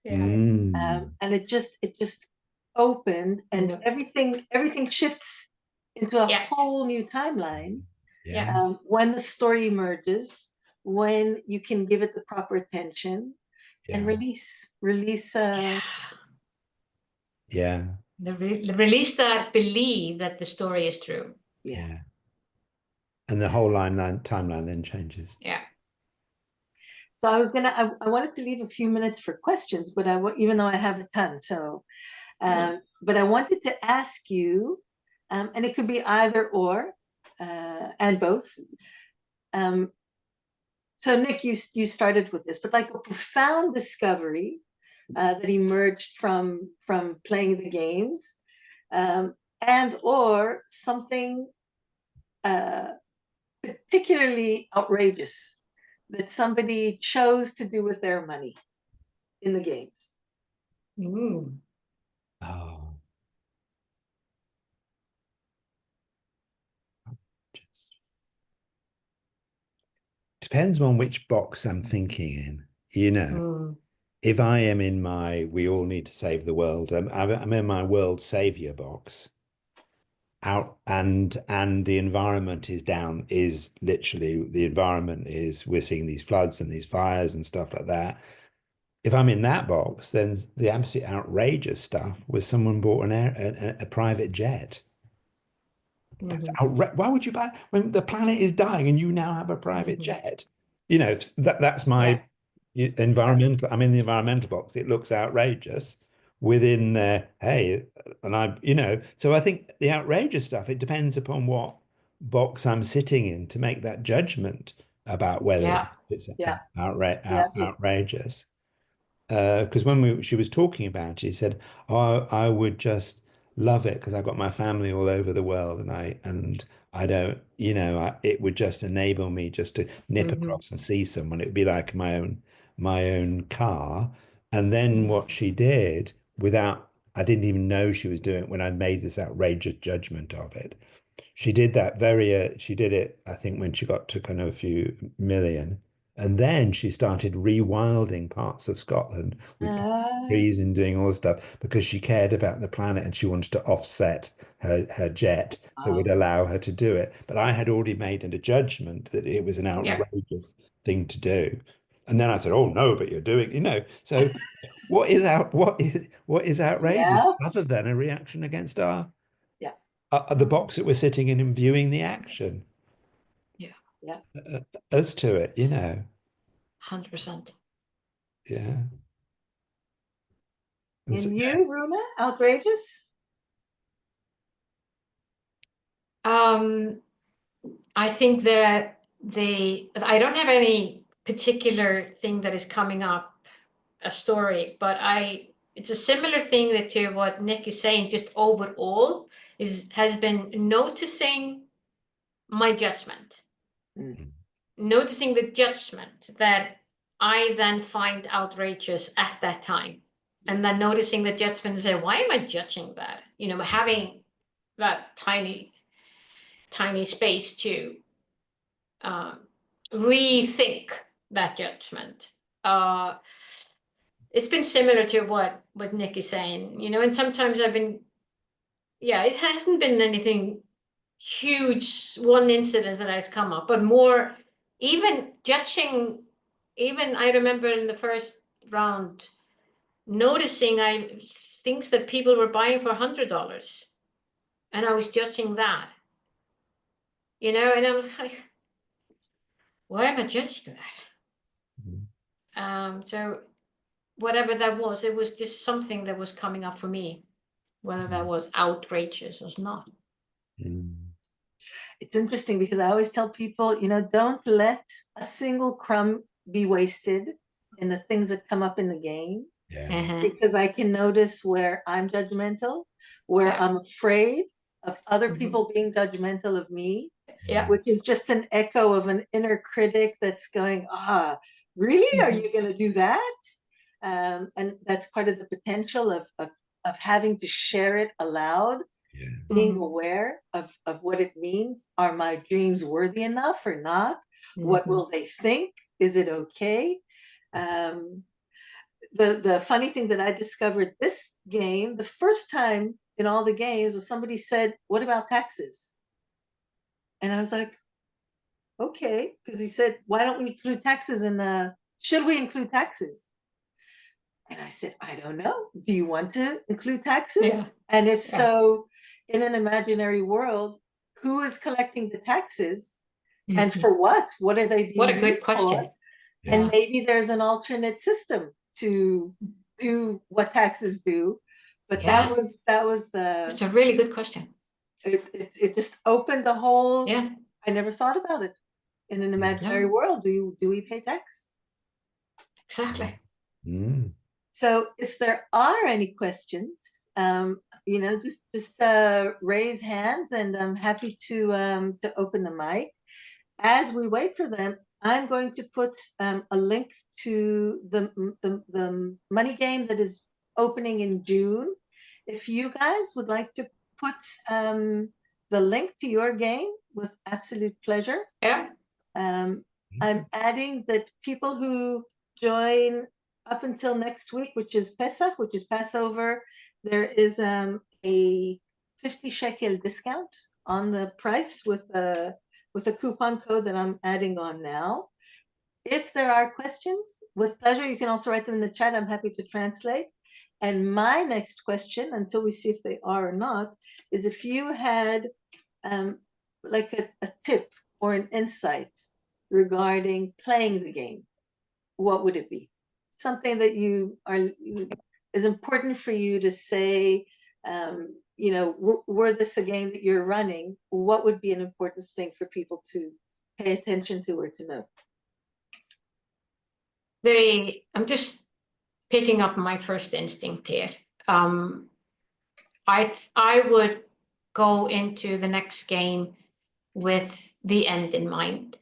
And it just opened, and everything shifts into a whole new timeline. When the story emerges, when you can give it the proper attention and release release
that belief that the story is true.
And the whole timeline then changes.
So I wanted to leave a few minutes for questions, but even though I have a ton, so but I wanted to ask you, and it could be either or, and both. So Nick, you started with this, but like a profound discovery that emerged from playing the games, and or something particularly outrageous that somebody chose to do with their money in the games.
Oh. Depends on which box I'm thinking in, you know. If I am in my we all need to save the world, I'm in my world savior box. Out and the environment is down, is literally the environment is, we're seeing these floods and these fires and stuff like that. If I'm in that box, then the absolute outrageous stuff was someone bought a private jet. That's outrageous. Why would you buy when the planet is dying and you now have a private jet? You know, that's my environmental. I'm in the environmental box. It looks outrageous within there. Hey, and I, you know, so I think the outrageous stuff, it depends upon what box I'm sitting in to make that judgment about whether it's outrageous. Because when she was talking about it, she said, "Oh, I would just love it because I've got my family all over the world, and I don't, you know, it would just enable me just to nip across and see someone. It would be like my own car." And then what she did, without, I didn't even know she was doing it when I made this outrageous judgment of it. She did that she did it, I think, when she got to kind of a few million. And then she started rewilding parts of Scotland with trees and doing all this stuff because she cared about the planet and she wanted to offset her jet that would allow her to do it. But I had already made a judgment that it was an outrageous thing to do. And then I said, "Oh no, but you're doing, you know." So what is outrageous other than a reaction against our the box that we're sitting in and viewing the action as to it, you know.
100%.
Yeah.
And you, Runa, outrageous?
I think that I don't have any particular thing that is coming up, a story, but it's a similar thing that to what Nick is saying, just overall has been noticing my judgment. Noticing the judgment that I then find outrageous at that time. And then noticing the judgment and say, why am I judging that? You know, having that tiny space to rethink that judgment. It's been similar to what Nick is saying, you know, and sometimes I've been, it hasn't been anything huge, one incident that has come up, but more even judging, even I remember in the first round, noticing things that people were buying for $100 and I was judging that, you know, and I was like, why am I judging that? So whatever that was, it was just something that was coming up for me, whether that was outrageous or not.
It's interesting because I always tell people, you know, don't let a single crumb be wasted in the things that come up in the game. Because I can notice where I'm judgmental, where I'm afraid of other people being judgmental of me, which is just an echo of an inner critic that's going, really? Are you going to do that? And that's part of the potential of having to share it aloud, being aware of what it means. Are my dreams worthy enough or not? What will they think? Is it okay? The funny thing that I discovered this game, the first time in all the games, was somebody said, "What about taxes?" And I was like, okay, because he said, "Why don't we include taxes should we include taxes?" And I said, "I don't know. Do you want to include taxes? And if so, in an imaginary world, who is collecting the taxes and for what? What are they being
What a good
used
question.
for? And maybe there's an alternate system to do what taxes do." But that was
It's a really good question.
it just opened the whole. I never thought about it. In an imaginary world, do we pay tax?
Exactly.
So if there are any questions, you know, just raise hands, and I'm happy to open the mic. As we wait for them, I'm going to put a link to the money game that is opening in June. If you guys would like to put the link to your game with absolute pleasure.
Yeah.
I'm adding that people who join up until next week, which is Pesach, which is Passover, there is a 50 shekel discount on the price with a coupon code that I'm adding on now. If there are questions, with pleasure, you can also write them in the chat. I'm happy to translate. And my next question, until we see if they are or not, is if you had like a tip or an insight regarding playing the game, what would it be? Something that is important for you to say, you know, were this a game that you're running, what would be an important thing for people to pay attention to or to know?
I'm just picking up my first instinct here. I would go into the next game with the end in mind,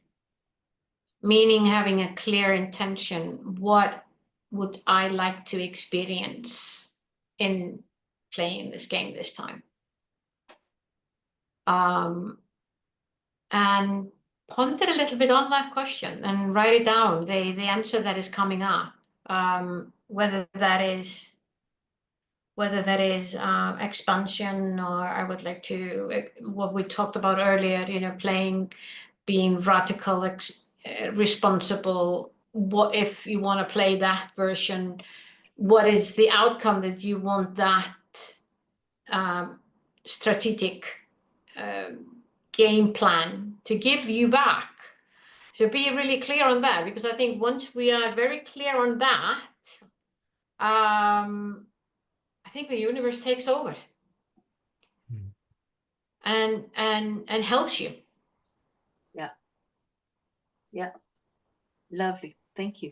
meaning having a clear intention. What would I like to experience in playing this game this time? And ponder a little bit on that question and write it down, the answer that is coming up, whether that is expansion, or I would like to, what we talked about earlier, you know, being radical, responsible. What if you want to play that version? What is the outcome that you want that strategic game plan to give you back? So be really clear on that, because I think once we are very clear on that, I think the universe takes over and helps you.
Yeah. Yeah. Lovely. Thank you.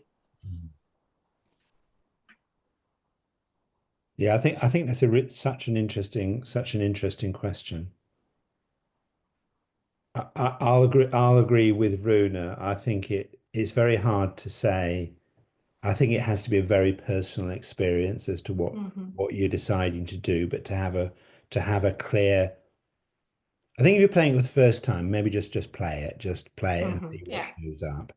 Yeah, I think that's such an interesting question. I'll agree with Runa. I think it's very hard to say. I think it has to be a very personal experience as to what you're deciding to do, but to have a clear. I think if you're playing it for the first time, maybe just play it, and see what shows up.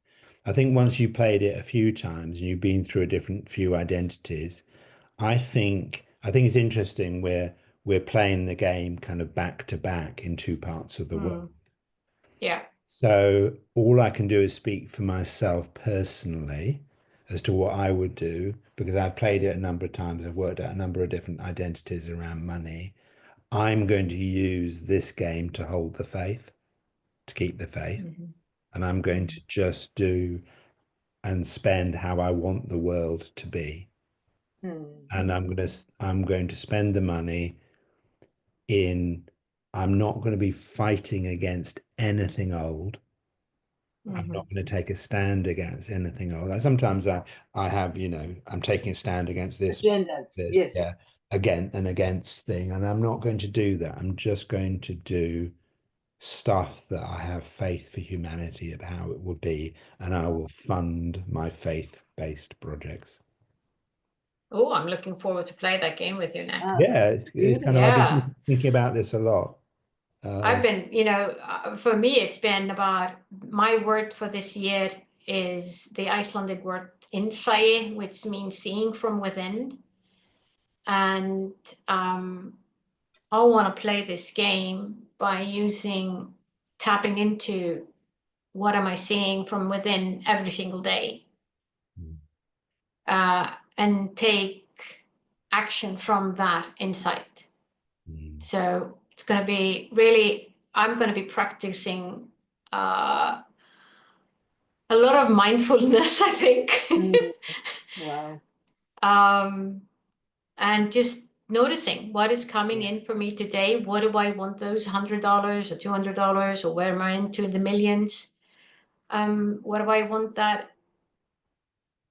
I think once you played it a few times and you've been through a different few identities, I think it's interesting we're playing the game kind of back to back in two parts of the world.
Yeah.
So all I can do is speak for myself personally as to what I would do, because I've played it a number of times. I've worked out a number of different identities around money. I'm going to use this game to hold the faith, to keep the faith. And I'm going to just do and spend how I want the world to be. And I'm going to spend the money I'm not going to be fighting against anything old. I'm not going to take a stand against anything old. Like sometimes I have, you know, I'm taking a stand against this
Agendas, yes.
yeah, against thing, and I'm not going to do that. I'm just going to do stuff that I have faith for humanity of how it will be, and I will fund my faith-based projects.
Oh, I'm looking forward to play that game with you next.
Yeah, it's kind of, I've been thinking about this a lot.
I've been, you know, for me, it's been about, my word for this year is the Icelandic word insight, which means seeing from within. And I want to play this game by tapping into what am I seeing from within every single day, and take action from that insight. So it's going to be really, I'm going to be practicing a lot of mindfulness, I think.
Wow.
And just noticing what is coming in for me today. What do I want those $100 or $200, or where am I into the millions? What do I want that?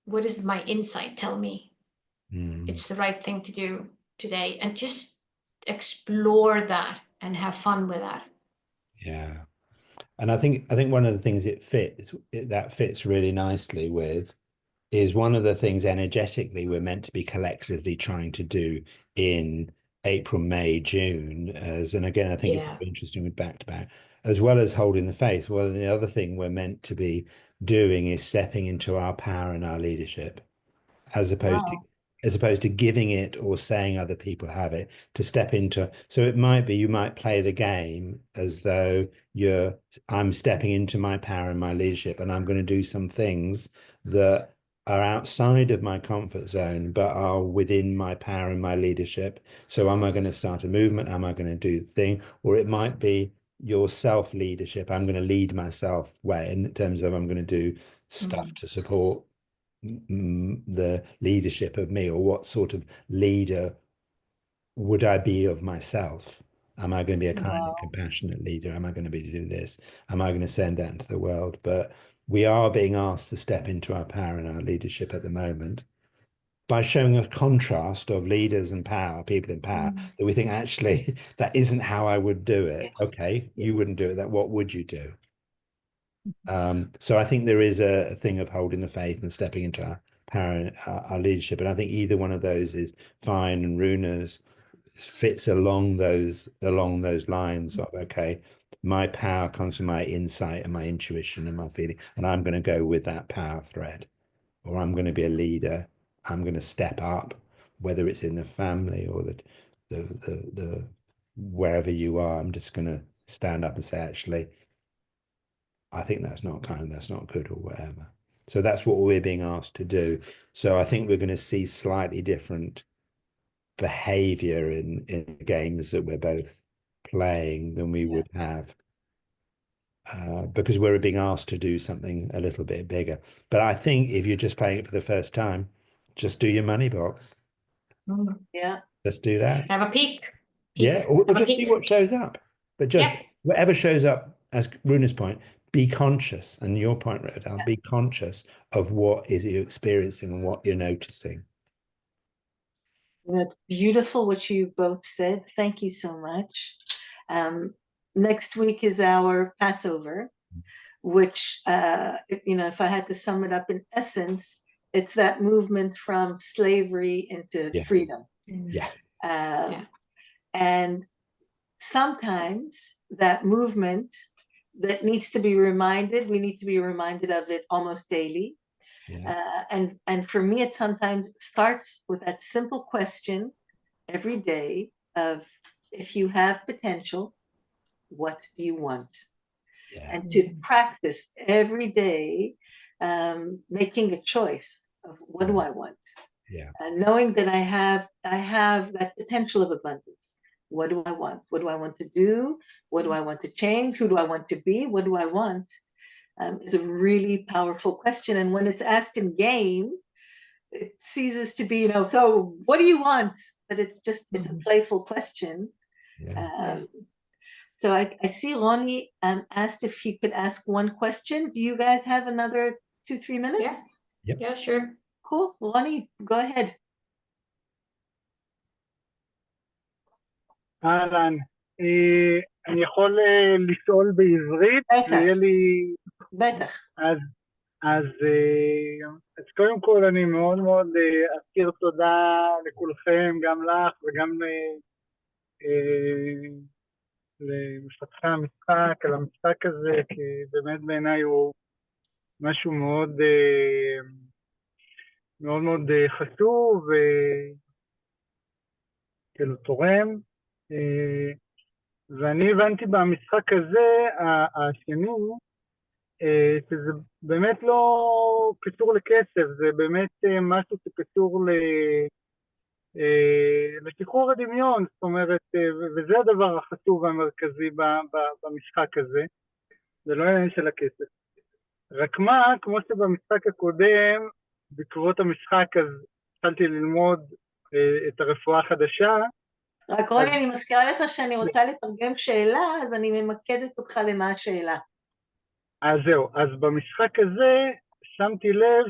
What does my insight tell me? It's the right thing to do today, and just explore that and have fun with that.
Yeah. And I think one of the things that fits really nicely with is one of the things energetically we're meant to be collectively trying to do in April, May, June, and again, I think it's
Yeah.
interesting with back to back, as well as holding the faith. Well, the other thing we're meant to be doing is stepping into our power and our leadership, as opposed to
Wow.
giving it or saying other people have it, to step into. So it might be you might play the game as though I'm stepping into my power and my leadership, and I'm going to do some things that are outside of my comfort zone, but are within my power and my leadership. So am I going to start a movement? Am I going to do the thing? Or it might be your self-leadership. I'm going to lead myself way in terms of I'm going to do stuff to support the leadership of me, or what sort of leader would I be of myself? Am I going to be a kind and
Wow.
compassionate leader? Am I going to be to do this? Am I going to send that into the world? But we are being asked to step into our power and our leadership at the moment by showing a contrast of leaders and power, people in power, that we think actually that isn't how I would do it.
Yes.
Okay, you
Yes.
wouldn't do it. That what would you do? So I think there is a thing of holding the faith and stepping into our power, our leadership, and I think either one of those is fine. And Runa's fits along those lines of, okay, my power comes from my insight and my intuition and my feeling, and I'm going to go with that power thread, or I'm going to be a leader. I'm going to step up, whether it's in the family or the wherever you are. I'm just going to stand up and say, actually, I think that's not kind, that's not good, or whatever. So that's what we're being asked to do. So I think we're going to see slightly different behavior in the games that we're both playing than we would have, because we're being asked to do something a little bit bigger. But I think if you're just playing it for the first time, just do your money box.
Yeah.
Just do that.
Have a peek.
Yeah, or
Have a
just see
peek.
what shows up. But just
Yeah.
whatever shows up, as Runa's point, be conscious, and your point, Rodel, be conscious of what is you experiencing and what you're noticing.
It's beautiful what you both said. Thank you so much. Next week is our Passover, which, if I had to sum it up in essence, it's that movement from slavery into
Yeah.
freedom.
Yeah.
And sometimes that movement that needs to be reminded, we need to be reminded of it almost daily.
Yeah.
And for me, it sometimes starts with that simple question every day of, if you have potential, what do you want?
Yeah.
And to practice every day, making a choice of, what do I want?
Yeah.
And knowing that I have that potential of abundance. What do I want? What do I want to do? What do I want to change? Who do I want to be? What do I want? Is a really powerful question. And when it's asked in game, it ceases to be, so what do you want? But it's a playful question.
Yeah.
So I see Ronnie asked if he could ask one question. Do you guys have another 2-3 minutes?
Yeah.
Yep.
Yeah, sure.
Cool. Ronnie, go ahead.
אהלן, אני יכול לשאול בעברית,
בטח.
ויהיה לי...
בטח.
אז קודם כל אני מאוד מאוד אזכיר תודה לכולכם, גם לך וגם למפתחי המשחק, על המשחק הזה, כי באמת בעיניי הוא משהו מאוד מאוד מאוד חשוב וכאילו תורם. ואני הבנתי במשחק הזה, השני, שזה באמת לא קשור לכסף, זה באמת משהו שקשור לשחרור הדמיון, זאת אומרת, וזה הדבר החשוב והמרכזי במשחק הזה, זה לא העניין של הכסף. רק מה, כמו שבמשחק הקודם, בעקבות המשחק אז התחלתי ללמוד את הרפואה החדשה.
רק רוני, אני מזכירה לך שאני רוצה לתרגם שאלה, אז אני ממקדת אותך למה השאלה.
אז זהו, אז במשחק הזה שמתי לב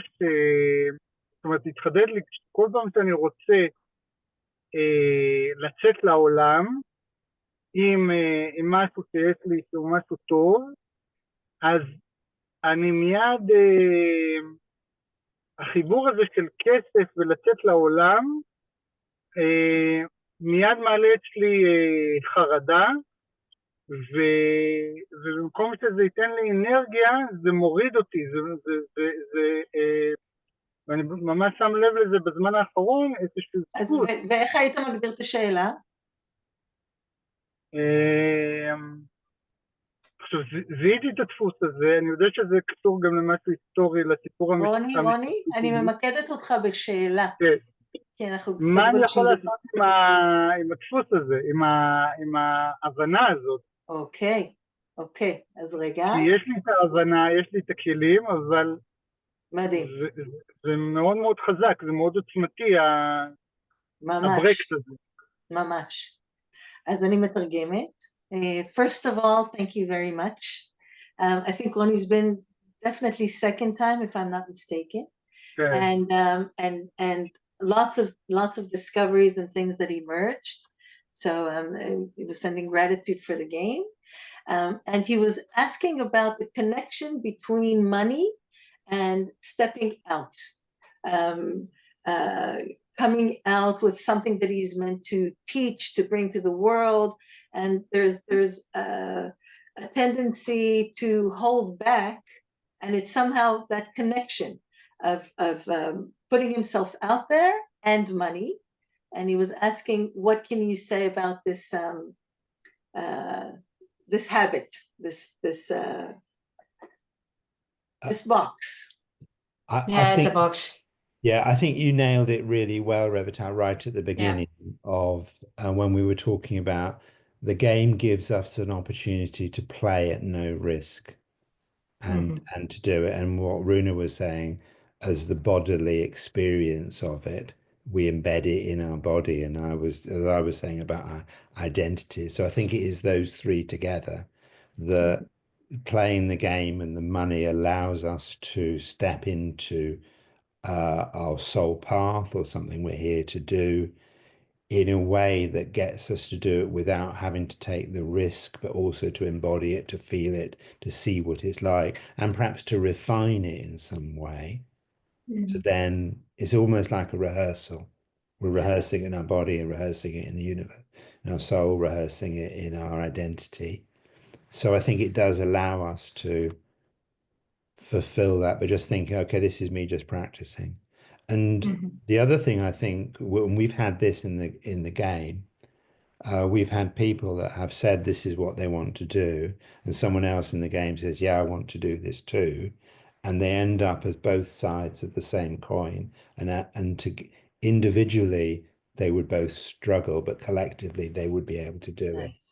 זאת אומרת, התחדד לי כל פעם שאני רוצה לצאת לעולם עם משהו שיש לי שהוא משהו טוב, אז אני מיד, החיבור הזה של כסף ולצאת לעולם, מיד מעלה אצלי חרדה, ובמקום שזה ייתן לי אנרגיה, זה מוריד אותי, ואני ממש שם לב לזה בזמן האחרון, איזשהו דפוס.
ואיך היית מגדיר את השאלה?
עכשיו, זיהיתי את הדפוס הזה, אני יודע שזה קשור גם למשהו היסטורי, לסיפור
רוני, אני ממקדת אותך בשאלה.
כן.
כי אנחנו קצת
מה אני
גולשים
יכול
בזה.
לעשות עם הדפוס הזה, עם ההבנה הזאת?
אוקיי, אז רגע.
כי יש לי את ההבנה, יש לי את הכלים, אבל
מדהים.
זה מאוד מאוד חזק, זה מאוד עוצמתי, הברקס הזה.
ממש. אז אני מתרגמת. First of all, thank you very much. I think Ronnie's been definitely second time, if I'm not mistaken.
Okay.
And lots of discoveries and things that emerged. So he was sending gratitude for the game. And he was asking about the connection between money and stepping out. Coming out with something that he's meant to teach, to bring to the world, and there's a tendency to hold back, and it's somehow that connection of putting himself out there and money. And he was asking, what can you say about this this habit, this box?
It's a box.
Yeah, I think you nailed it really well, Revital, right at the beginning of when we were talking about the game gives us an opportunity to play at no risk and to do it. And what Runa was saying, as the bodily experience of it, we embed it in our body. And as I was saying about our identity. So I think it is those three together that playing the game and the money allows us to step into our soul path or something we're here to do in a way that gets us to do it without having to take the risk, but also to embody it, to feel it, to see what it's like, and perhaps to refine it in some way. So then it's almost like a rehearsal. We're rehearsing in our body and rehearsing it in the universe, in our soul, rehearsing it in our identity. So I think it does allow us to fulfill that, but just thinking, okay, this is me just practicing. And the other thing I think, when we've had this in the game, we've had people that have said this is what they want to do, and someone else in the game says, yeah, I want to do this too, and they end up as both sides of the same coin, and individually they would both struggle, but collectively they would be able to do it.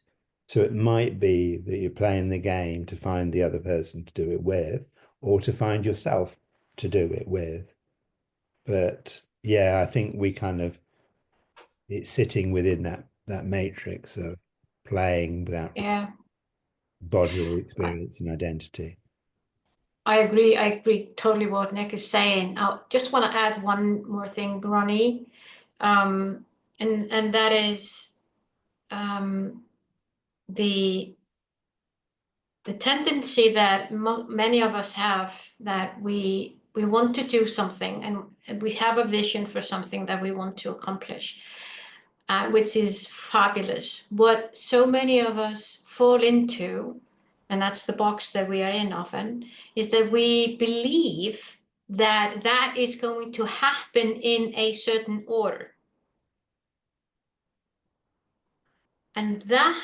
So it might be that you're playing the game to find the other person to do it with, or to find yourself to do it with. But yeah, I think we kind of, it's sitting within that matrix of playing without bodily experience and identity.
I agree totally what Nick is saying. I just want to add one more thing, Ronnie, and that is the tendency that many of us have, that we want to do something and we have a vision for something that we want to accomplish, which is fabulous. What so many of us fall into, and that's the box that we are in often, is that we believe that that is going to happen in a certain order. And that,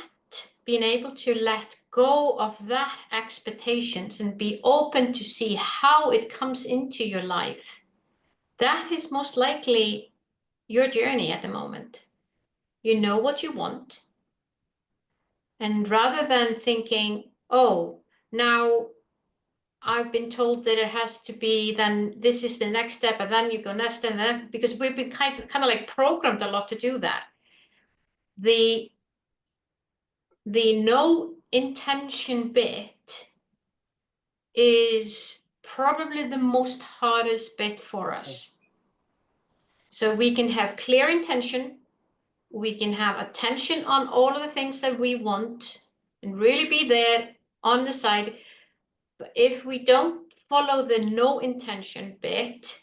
being able to let go of that expectations and be open to see how it comes into your life, that is most likely your journey at the moment. You know what you want. And rather than thinking, oh, now I've been told that it has to be, then this is the next step, and then you go next and then, because we've been kind of like programmed a lot to do that. The no intention bit is probably the most hardest bit for us. So we can have clear intention, we can have attention on all of the things that we want and really be there on the side. But if we don't follow the no intention bit,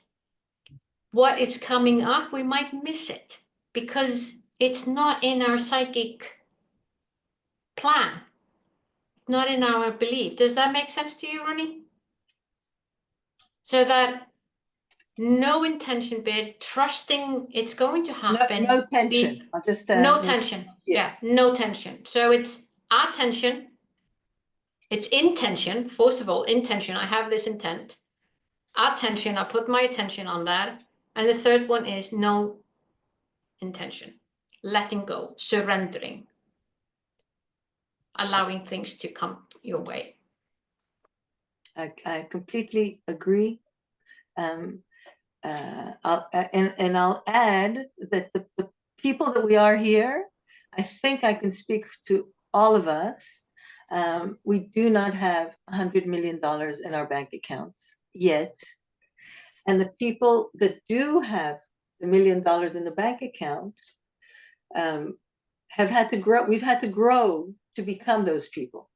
what is coming up, we might miss it because it's not in our psychic plan, not in our belief. Does that make sense to you, Ronnie? So that no intention bit, trusting it's going to happen.
No tension. I'll just
no tension.
Yes.
Yeah, no tension. So it's attention. It's intention. First of all, intention. I have this intent. Attention. I put my attention on that. And the third one is no intention. Letting go, surrendering, allowing things to come your way.
I completely agree. I'll add that the people that we are here, I think I can speak to all of us. We do not have $100 million in our bank accounts yet. And the people that do have the $1 million in the bank account have had to grow. We've had to grow to become those people.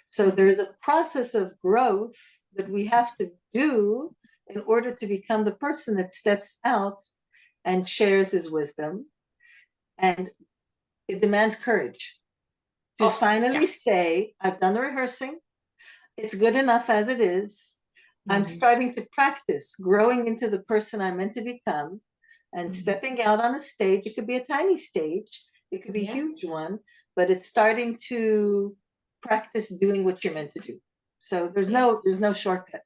So there's a process of growth that we have to do in order to become the person that steps out and shares his wisdom. And it demands courage to finally say, I've done the rehearsing. It's good enough as it is. I'm starting to practice growing into the person I'm meant to become and stepping out on a stage. It could be a tiny stage. It could be a huge one, but it's starting to practice doing what you're meant to do. So there's no shortcut.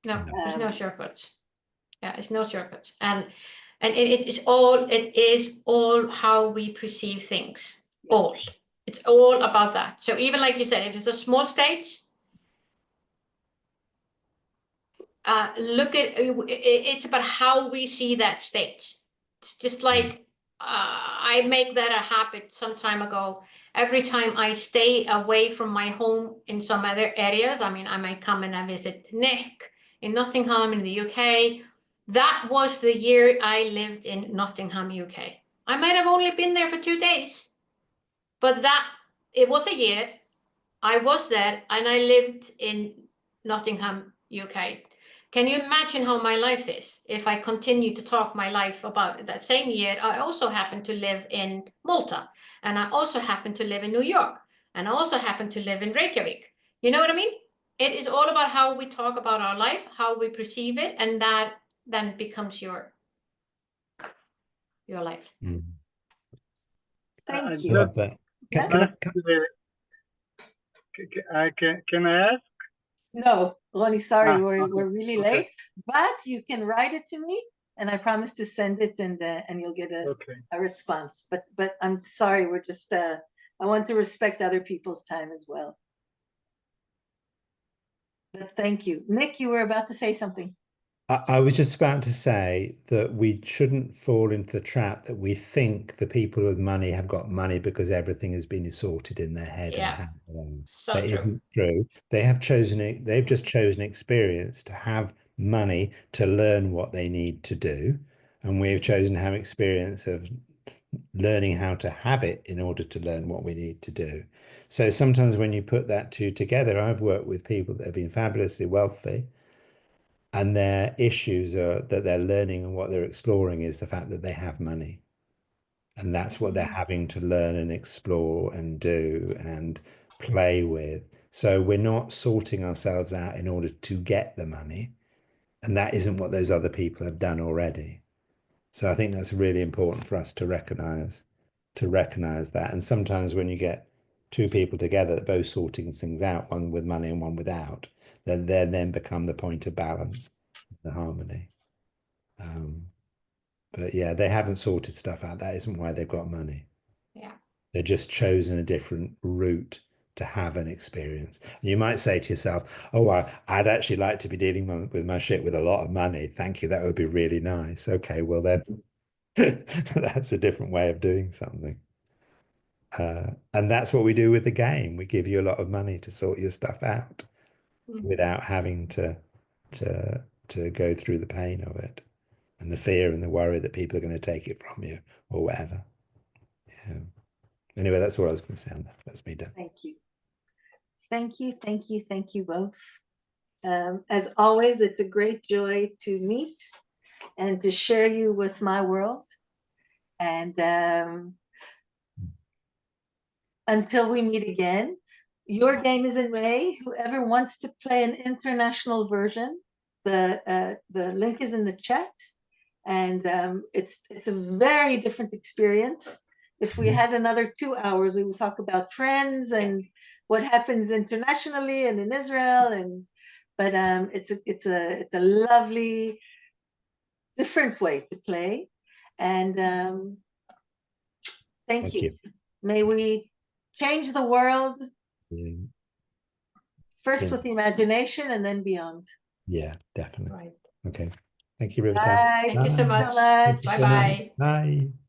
No, there's no shortcuts. Yeah, it's no shortcuts. And it is all how we perceive things. Yeah. All. It's all about that. So even like you said, if it's a small stage, look at it's about how we see that stage. It's just like I make that a habit some time ago. Every time I stay away from my home in some other areas, I mean, I might come and I visit Nick in Nottingham in the UK. That was the year I lived in Nottingham, UK. I might have only been there for 2 days, but it was a year. I was there and I lived in Nottingham, UK. Can you imagine how my life is if I continue to talk my life about it? That same year, I also happened to live in Malta, and I also happened to live in New York, and I also happened to live in Reykjavik. You know what I mean? It is all about how we talk about our life, how we perceive it, and that then becomes your life.
Thank you.
Love that.
Can I ask?
No, Ronnie, sorry, we're really late, but you can write it to me and I promise to send it and you'll get a response. But I'm sorry, we're just, I want to respect other people's time as well. But thank you. Nick, you were about to say something.
I was just about to say that we shouldn't fall into the trap that we think the people with money have got money because everything has been sorted in their head.
Yeah, so
that
true.
isn't true. They have chosen it. They've just chosen experience to have money to learn what they need to do, and we've chosen to have experience of learning how to have it in order to learn what we need to do. So sometimes when you put that two together, I've worked with people that have been fabulously wealthy, and their issues are that they're learning and what they're exploring is the fact that they have money. And that's what they're having to learn and explore and do and play with. So we're not sorting ourselves out in order to get the money. And that isn't what those other people have done already. So I think that's really important for us to recognize that. And sometimes when you get two people together that both sorting things out, one with money and one without, then become the point of balance, the harmony. But yeah, they haven't sorted stuff out. That isn't why they've got money.
Yeah.
They're just chosen a different route to have an experience. And you might say to yourself, oh, I'd actually like to be dealing with my shit with a lot of money. Thank you. That would be really nice. Okay, well then that's a different way of doing something. And that's what we do with the game. We give you a lot of money to sort your stuff out without having to go through the pain of it and the fear and the worry that people are going to take it from you or whatever. Yeah. Anyway, that's all I was going to say on that. That's me done.
Thank you. Thank you, thank you, thank you both. As always, it's a great joy to meet and to share you with my world. And until we meet again, your game is in May. Whoever wants to play an international version, the link is in the chat, and it's a very different experience. If we had another 2 hours, we would talk about trends and what happens internationally and in Israel, but it's a lovely, different way to play, and thank you. May we change the world first with the imagination and then beyond.
Yeah, definitely.
Right.
Okay. Thank you, Rivita.
Bye.
Thank you so much.
Thank you so
Bye-bye.
much. Bye.